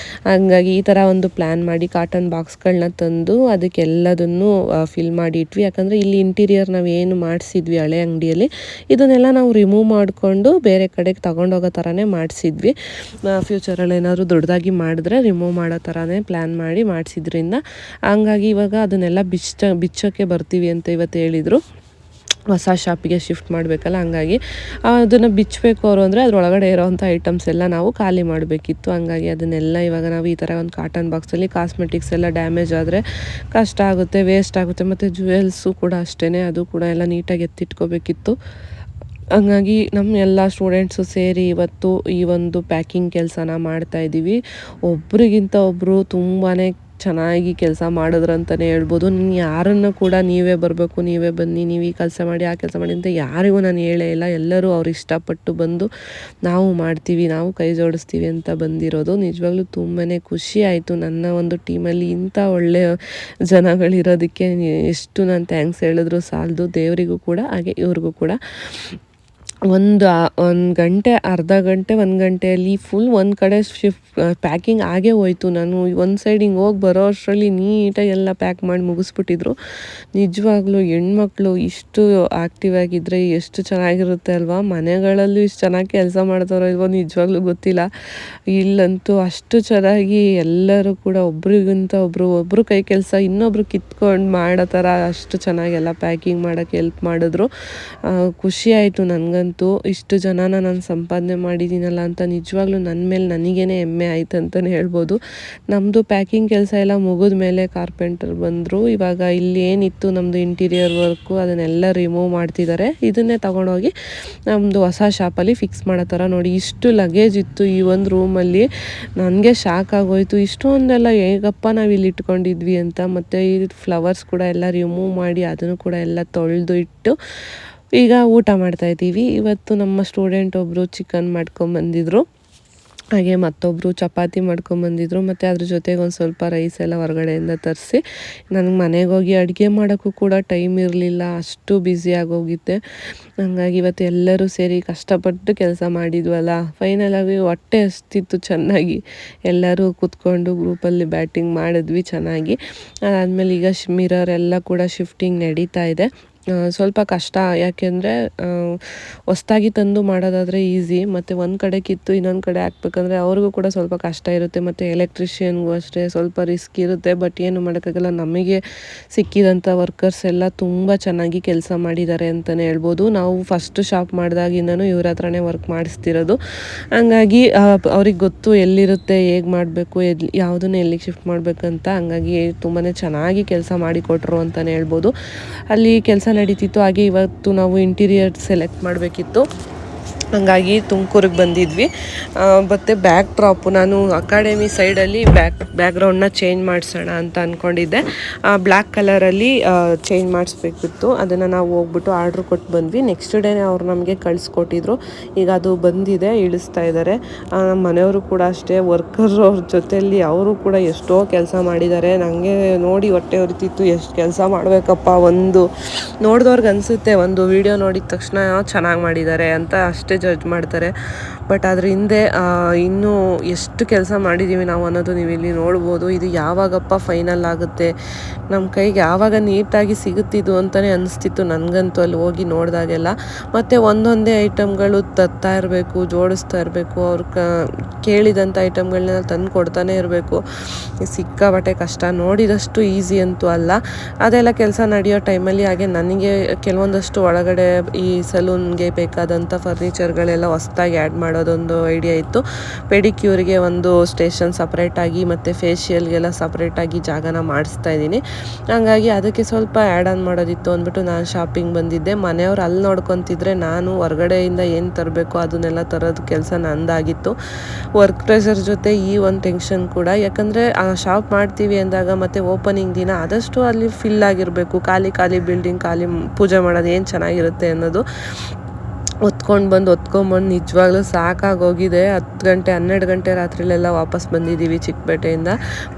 ಹಂಗಾಗಿ ಈ ಥರ ಒಂದು ಪ್ಲ್ಯಾನ್ ಮಾಡಿ ಕಾಟನ್ ಬಾಕ್ಸ್ಗಳನ್ನ ತಂದು ಅದಕ್ಕೆಲ್ಲದನ್ನು ಫಿಲ್ ಮಾಡಿ ಇಟ್ವಿ. ಯಾಕಂದರೆ ಇಲ್ಲಿ ಇಂಟೀರಿಯರ್ ನಾವು ಏನು ಮಾಡಿಸಿದ್ವಿ ಹಳೆ ಅಂಗಡಿಯಲ್ಲಿ, ಇದನ್ನೆಲ್ಲ ನಾವು ರಿಮೂವ್ ಮಾಡಿಕೊಂಡು ಬೇರೆ ಕಡೆಗೆ ತಗೊಂಡೋಗೋ ಥರನೇ ಮಾಡಿಸಿದ್ವಿ. ಫ್ಯೂಚರಲ್ಲಿ ಏನಾದರೂ ದೊಡ್ಡದಾಗಿ ಮಾಡಿದ್ರೆ ರಿಮೂವ್ ಮಾಡೋ ಥರನೇ ಪ್ಲ್ಯಾನ್ ಮಾಡಿ ಮಾಡಿಸಿದ್ರಿಂದ ಹಂಗಾಗಿ ಇವಾಗ ಅದನ್ನೆಲ್ಲ ಬಿಚ್ಚೋಕ್ಕೆ ಬರ್ತೀವಿ ಅಂತ ಇವತ್ತು ಹೇಳಿದರು. ಹೊಸ ಶಾಪಿಗೆ ಶಿಫ್ಟ್ ಮಾಡಬೇಕಲ್ಲ, ಹಂಗಾಗಿ ಅದನ್ನು ಬಿಚ್ಚಬೇಕು ಅವರು ಅಂದರೆ ಅದರೊಳಗಡೆ ಇರೋವಂಥ ಐಟಮ್ಸ್ ಎಲ್ಲ ನಾವು ಖಾಲಿ ಮಾಡಬೇಕಿತ್ತು. ಹಂಗಾಗಿ ಅದನ್ನೆಲ್ಲ ಇವಾಗ ನಾವು ಈ ಥರ ಒಂದು ಕಾಟನ್ ಬಾಕ್ಸಲ್ಲಿ ಕಾಸ್ಮೆಟಿಕ್ಸ್ ಎಲ್ಲ ಡ್ಯಾಮೇಜ್ ಆದರೆ ಕಷ್ಟ ಆಗುತ್ತೆ, ವೇಸ್ಟ್ ಆಗುತ್ತೆ. ಮತ್ತು ಜ್ಯುವೆಲ್ಸು ಕೂಡ ಅಷ್ಟೇ, ಅದು ಕೂಡ ಎಲ್ಲ ನೀಟಾಗಿ ಎತ್ತಿಟ್ಕೋಬೇಕಿತ್ತು. ಹಂಗಾಗಿ ನಮ್ಮ ಎಲ್ಲ ಸ್ಟೂಡೆಂಟ್ಸು ಸೇರಿ ಇವತ್ತು ಈ ಒಂದು ಪ್ಯಾಕಿಂಗ್ ಕೆಲಸನ ಮಾಡ್ತಾಯಿದ್ದೀವಿ. ಒಬ್ರಿಗಿಂತ ಒಬ್ಬರು ತುಂಬಾ ಚೆನ್ನಾಗಿ ಕೆಲಸ ಮಾಡಿದ್ರಂತಲೇ ಹೇಳ್ಬೋದು. ಯಾರನ್ನು ಕೂಡ ನೀವೇ ಬರಬೇಕು, ನೀವೇ ಬನ್ನಿ, ನೀವು ಈ ಕೆಲಸ ಮಾಡಿ ಆ ಕೆಲಸ ಮಾಡಿ ಅಂತ ಯಾರಿಗೂ ನಾನು ಹೇಳೇ ಇಲ್ಲ. ಎಲ್ಲರೂ ಅವ್ರು ಇಷ್ಟಪಟ್ಟು ಬಂದು ನಾವು ಮಾಡ್ತೀವಿ, ನಾವು ಕೈ ಜೋಡಿಸ್ತೀವಿ ಅಂತ ಬಂದಿರೋದು. ನಿಜವಾಗ್ಲೂ ತುಂಬಾ ಖುಷಿ ಆಯಿತು. ನನ್ನ ಒಂದು ಟೀಮಲ್ಲಿ ಇಂಥ ಒಳ್ಳೆಯ ಜನಗಳಿರೋದಕ್ಕೆ ಎಷ್ಟು ನಾನು ಥ್ಯಾಂಕ್ಸ್ ಹೇಳಿದ್ರು ಸಾಲದು. ದೇವರಿಗೂ ಕೂಡ ಹಾಗೆ ಇವ್ರಿಗೂ ಕೂಡ. ಒಂದು ಗಂಟೆ, ಅರ್ಧ ಗಂಟೆ, 1 ಗಂಟೆಯಲ್ಲಿ ಫುಲ್ ಒಂದು ಕಡೆ ಪ್ಯಾಕಿಂಗ್ ಆಗೇ ಹೋಯ್ತು. ನಾನು ಒಂದು ಸೈಡ್ ಹಿಂಗೆ ಹೋಗಿ ಬರೋ ಅಷ್ಟರಲ್ಲಿ ನೀಟಾಗಿ ಎಲ್ಲ ಪ್ಯಾಕ್ ಮಾಡಿ ಮುಗಿಸ್ಬಿಟ್ಟಿದ್ರು. ನಿಜವಾಗ್ಲೂ ಹೆಣ್ಮಕ್ಳು ಇಷ್ಟು ಆ್ಯಕ್ಟಿವ್ ಆಗಿದ್ದರೆ ಎಷ್ಟು ಚೆನ್ನಾಗಿರುತ್ತೆ ಅಲ್ವಾ. ಮನೆಗಳಲ್ಲೂ ಇಷ್ಟು ಚೆನ್ನಾಗಿ ಕೆಲಸ ಮಾಡ್ತಾರೋ ಇಲ್ವೋ ನಿಜವಾಗ್ಲೂ ಗೊತ್ತಿಲ್ಲ. ಇಲ್ಲಂತೂ ಅಷ್ಟು ಚೆನ್ನಾಗಿ ಎಲ್ಲರೂ ಕೂಡ ಒಬ್ರಿಗಿಂತ ಒಬ್ಬರು ಕೈ ಕೆಲಸ ಇನ್ನೊಬ್ರು ಕಿತ್ಕೊಂಡು ಮಾಡೋ ಥರ ಅಷ್ಟು ಚೆನ್ನಾಗೆಲ್ಲ ಪ್ಯಾಕಿಂಗ್ ಮಾಡೋಕ್ಕೆ ಹೆಲ್ಪ್ ಮಾಡಿದ್ರು. ಖುಷಿ ಆಯಿತು ನನಗಂತೂ. ಇಷ್ಟು ಜನನ ನಾನು ಸಂಪಾದನೆ ಮಾಡಿದ್ದೀನಲ್ಲ ಅಂತ ನಿಜವಾಗ್ಲೂ ನನ್ನ ಮೇಲೆ ನನಗೇನೆ ಹೆಮ್ಮೆ ಆಯ್ತು ಅಂತಲೇ ಹೇಳ್ಬೋದು. ನಮ್ಮದು ಪ್ಯಾಕಿಂಗ್ ಕೆಲಸ ಎಲ್ಲ ಮುಗಿದ ಮೇಲೆ ಕಾರ್ಪೆಂಟರ್ ಬಂದರು. ಇವಾಗ ಇಲ್ಲಿ ಏನಿತ್ತು ನಮ್ಮದು ಇಂಟೀರಿಯರ್ ವರ್ಕು ಅದನ್ನೆಲ್ಲ ರಿಮೂವ್ ಮಾಡ್ತಿದ್ದಾರೆ. ಇದನ್ನೇ ತೊಗೊಂಡೋಗಿ ನಮ್ಮದು ಹೊಸ ಶಾಪಲ್ಲಿ ಫಿಕ್ಸ್ ಮಾಡೋ ಥರ. ನೋಡಿ ಇಷ್ಟು ಲಗೇಜ್ ಇತ್ತು ಈ ಒಂದು ರೂಮಲ್ಲಿ. ನನಗೆ ಶಾಕ್ ಆಗೋಯ್ತು, ಇಷ್ಟೊಂದೆಲ್ಲ ಹೇಗಪ್ಪ ನಾವು ಇಲ್ಲಿ ಇಟ್ಕೊಂಡಿದ್ವಿ ಅಂತ. ಮತ್ತು ಈ ಫ್ಲವರ್ಸ್ ಕೂಡ ಎಲ್ಲ ರಿಮೂವ್ ಮಾಡಿ ಅದನ್ನು ಕೂಡ ಎಲ್ಲ ತೊಳೆದು ಇಟ್ಟು ಈಗ ಊಟ ಮಾಡ್ತಾಯಿದ್ದೀವಿ. ಇವತ್ತು ನಮ್ಮ ಸ್ಟೂಡೆಂಟ್ ಒಬ್ಬರು ಚಿಕನ್ ಮಾಡ್ಕೊಂಬಂದಿದ್ರು. ಹಾಗೆ ಮತ್ತೊಬ್ಬರು ಚಪಾತಿ ಮಾಡ್ಕೊಂಬಂದಿದ್ರು, ಮತ್ತು ಅದ್ರ ಜೊತೆಗೆ ಒಂದು ಸ್ವಲ್ಪ ರೈಸ್ ಎಲ್ಲ ಹೊರಗಡೆಯಿಂದ ತರಿಸಿ ನನಗೆ ಮನೆಗೆ ಹೋಗಿ ಅಡುಗೆ ಮಾಡೋಕ್ಕೂ ಕೂಡ ಟೈಮ್ ಇರಲಿಲ್ಲ, ಅಷ್ಟು ಬ್ಯುಸಿ ಆಗೋಗಿದ್ದೆ. ಹಂಗಾಗಿ ಇವತ್ತು ಎಲ್ಲರೂ ಸೇರಿ ಕಷ್ಟಪಟ್ಟು ಕೆಲಸ ಮಾಡಿದ್ವಲ್ಲ, ಫೈನಲಾಗಿ ಹೊಟ್ಟೆ ಹಸ್ತಿತ್ತು ಚೆನ್ನಾಗಿ. ಎಲ್ಲರೂ ಕೂತ್ಕೊಂಡು ಗ್ರೂಪಲ್ಲಿ ಬ್ಯಾಟಿಂಗ್ ಮಾಡಿದ್ವಿ ಚೆನ್ನಾಗಿ. ಅದಾದಮೇಲೆ ಈಗ ಮಿರರ್ ಎಲ್ಲ ಕೂಡ ಶಿಫ್ಟಿಂಗ್ ನಡೀತಾ ಇದೆ. ಸ್ವಲ್ಪ ಕಷ್ಟ, ಯಾಕೆಂದರೆ ಹೊಸ್ದಾಗಿ ತಂದು ಮಾಡೋದಾದರೆ ಈಸಿ, ಮತ್ತು ಒಂದು ಕಡೆ ಕಿತ್ತು ಇನ್ನೊಂದು ಕಡೆ ಹಾಕ್ಬೇಕಂದ್ರೆ ಅವ್ರಿಗೂ ಕೂಡ ಸ್ವಲ್ಪ ಕಷ್ಟ ಇರುತ್ತೆ, ಮತ್ತು ಎಲೆಕ್ಟ್ರಿಷಿಯನ್ಗೂ ಅಷ್ಟೇ ಸ್ವಲ್ಪ ರಿಸ್ಕ್ ಇರುತ್ತೆ. ಬಟ್ ಏನು ಮಾಡೋಕ್ಕಾಗಲ್ಲ, ನಮಗೆ ಸಿಕ್ಕಿದಂಥ ವರ್ಕರ್ಸ್ ಎಲ್ಲ ತುಂಬ ಚೆನ್ನಾಗಿ ಕೆಲಸ ಮಾಡಿದ್ದಾರೆ ಅಂತಲೇ ಹೇಳ್ಬೋದು. ನಾವು ಫಸ್ಟ್ ಶಾಪ್ ಮಾಡಿದಾಗಿಂದನೂ ಇವ್ರ ಹತ್ರನೇ ವರ್ಕ್ ಮಾಡಿಸ್ತಿರೋದು. ಹಂಗಾಗಿ ಅವ್ರಿಗೆ ಗೊತ್ತು ಎಲ್ಲಿರುತ್ತೆ, ಹೇಗೆ ಮಾಡಬೇಕು, ಯಾವುದನ್ನು ಎಲ್ಲಿಗೆ ಶಿಫ್ಟ್ ಮಾಡಬೇಕಂತ. ಹಂಗಾಗಿ ತುಂಬಾ ಚೆನ್ನಾಗಿ ಕೆಲಸ ಮಾಡಿಕೊಟ್ರು ಅಂತಲೇ ಹೇಳ್ಬೋದು. ಅಲ್ಲಿ ಕೆಲಸ ನಡೀತಿತ್ತು. ಹಾಗೆ ಇವತ್ತು ನಾವು ಇಂಟೀರಿಯರ್ ಸೆಲೆಕ್ಟ್ ಮಾಡಬೇಕಿತ್ತು, ಹಂಗಾಗಿ ತುಮಕೂರಿಗೆ ಬಂದಿದ್ವಿ. ಮತ್ತು ಬ್ಯಾಕ್ ಡ್ರಾಪು ನಾನು ಅಕಾಡೆಮಿ ಸೈಡಲ್ಲಿ ಬ್ಯಾಕ್ಗ್ರೌಂಡನ್ನ ಚೇಂಜ್ ಮಾಡಿಸೋಣ ಅಂತ ಅಂದ್ಕೊಂಡಿದ್ದೆ. ಬ್ಲ್ಯಾಕ್ ಕಲರಲ್ಲಿ ಚೇಂಜ್ ಮಾಡಿಸ್ಬೇಕಿತ್ತು. ಅದನ್ನು ನಾವು ಹೋಗ್ಬಿಟ್ಟು ಆರ್ಡ್ರ್ ಕೊಟ್ಟು ಬಂದ್ವಿ. ನೆಕ್ಸ್ಟ್ ಡೇನೇ ಅವ್ರು ನಮಗೆ ಕಳಿಸ್ಕೊಟ್ಟಿದ್ರು. ಈಗ ಅದು ಬಂದಿದೆ, ಇಳಿಸ್ತಾ ಇದ್ದಾರೆ. ನಮ್ಮ ಮನೆಯವರು ಕೂಡ ಅಷ್ಟೇ, ವರ್ಕರ್ ಅವ್ರ ಜೊತೆಯಲ್ಲಿ ಅವರು ಕೂಡ ಎಷ್ಟೋ ಕೆಲಸ ಮಾಡಿದ್ದಾರೆ. ನನಗೆ ನೋಡಿ ಹೊಟ್ಟೆ ಉರಿತಿತ್ತು, ಎಷ್ಟು ಕೆಲಸ ಮಾಡಬೇಕಪ್ಪ. ಒಂದು ನೋಡಿದವ್ರಿಗೆ ಅನಿಸುತ್ತೆ, ಒಂದು ವಿಡಿಯೋ ನೋಡಿದ ತಕ್ಷಣ ಚೆನ್ನಾಗಿ ಮಾಡಿದ್ದಾರೆ ಅಂತ ಅಷ್ಟೇ ಜಡ್ಜ್ ಮಾಡ್ತಾರೆ. ಬಟ್ ಅದ್ರ ಹಿಂದೆ ಇನ್ನೂ ಎಷ್ಟು ಕೆಲಸ ಮಾಡಿದ್ದೀವಿ ನಾವು ಅನ್ನೋದು ನೀವು ಇಲ್ಲಿ ನೋಡ್ಬೋದು. ಇದು ಯಾವಾಗಪ್ಪ ಫೈನಲ್ ಆಗುತ್ತೆ, ನಮ್ಮ ಕೈಗೆ ಯಾವಾಗ ನೀಟಾಗಿ ಸಿಗುತ್ತಿದ್ದು ಅಂತಲೇ ಅನಿಸ್ತಿತ್ತು ನನಗಂತೂ ಅಲ್ಲಿ ಹೋಗಿ ನೋಡಿದಾಗೆಲ್ಲ. ಮತ್ತು ಒಂದೊಂದೇ ಐಟಮ್ಗಳು ತರ್ತಾ ಇರಬೇಕು, ಜೋಡಿಸ್ತಾ ಇರಬೇಕು, ಅವ್ರು ಕೇಳಿದಂಥ ಐಟಮ್ಗಳನ್ನ ತಂದು ಕೊಡ್ತಾನೆ ಇರಬೇಕು. ಸಿಕ್ಕಾಬಟ್ಟೆ ಕಷ್ಟ, ನೋಡಿದಷ್ಟು ಈಸಿ ಅಂತೂ ಅಲ್ಲ. ಅದೆಲ್ಲ ಕೆಲಸ ನಡೆಯೋ ಟೈಮಲ್ಲಿ ಹಾಗೆ ನನಗೆ ಕೆಲವೊಂದಷ್ಟು ಒಳಗಡೆ ಈ ಸಲೂನ್ಗೆ ಬೇಕಾದಂಥ ಫರ್ನಿಚರ್ಗಳೆಲ್ಲ ಹೊಸ್ದಾಗಿ ಆ್ಯಡ್ ಮಾಡೋದೊಂದು ಐಡಿಯಾ ಇತ್ತು. ಪೆಡಿಕ್ಯೂರ್ಗೆ ಒಂದು ಸ್ಟೇಷನ್ ಸಪ್ರೇಟಾಗಿ ಮತ್ತು ಫೇಶಿಯಲ್ಗೆಲ್ಲ ಸಪ್ರೇಟಾಗಿ ಜಾಗನ ಮಾಡಿಸ್ತಾ ಇದ್ದೀನಿ. ಹಂಗಾಗಿ ಅದಕ್ಕೆ ಸ್ವಲ್ಪ ಆ್ಯಡ್ ಆನ್ ಮಾಡೋದಿತ್ತು ಅಂದ್ಬಿಟ್ಟು ನಾನು ಶಾಪಿಂಗ್ ಬಂದಿದ್ದೆ. ಮನೆಯವ್ರು ಅಲ್ಲಿ ನೋಡ್ಕೊತಿದ್ರೆ ನಾನು ಹೊರಗಡೆಯಿಂದ ಏನು ತರಬೇಕು ಅದನ್ನೆಲ್ಲ ತರೋದು ಕೆಲಸ ನಂದಾಗಿತ್ತು. ವರ್ಕ್ ಪ್ರೆಷರ್ ಜೊತೆ ಈ ಒಂದು ಟೆನ್ಷನ್ ಕೂಡ, ಯಾಕಂದರೆ ಶಾಪ್ ಮಾಡ್ತೀವಿ ಅಂದಾಗ ಮತ್ತು ಓಪನಿಂಗ್ ದಿನ ಆದಷ್ಟು ಅಲ್ಲಿ ಫಿಲ್ ಆಗಿರಬೇಕು. ಖಾಲಿ ಬಿಲ್ಡಿಂಗ್, ಖಾಲಿ ಪೂಜೆ ಮಾಡೋದು ಏನು ಚೆನ್ನಾಗಿರುತ್ತೆ ಅನ್ನೋದು. ಹೊತ್ಕೊಂಡ್ಬಂದು ನಿಜವಾಗ್ಲೂ ಸಾಕಾಗೋಗಿದೆ. 10 ಗಂಟೆ 12 ಗಂಟೆ ರಾತ್ರಿಲೆಲ್ಲ ವಾಪಸ್ ಬಂದಿದ್ದೀವಿ ಚಿಕ್ಕಪೇಟೆಯಿಂದ.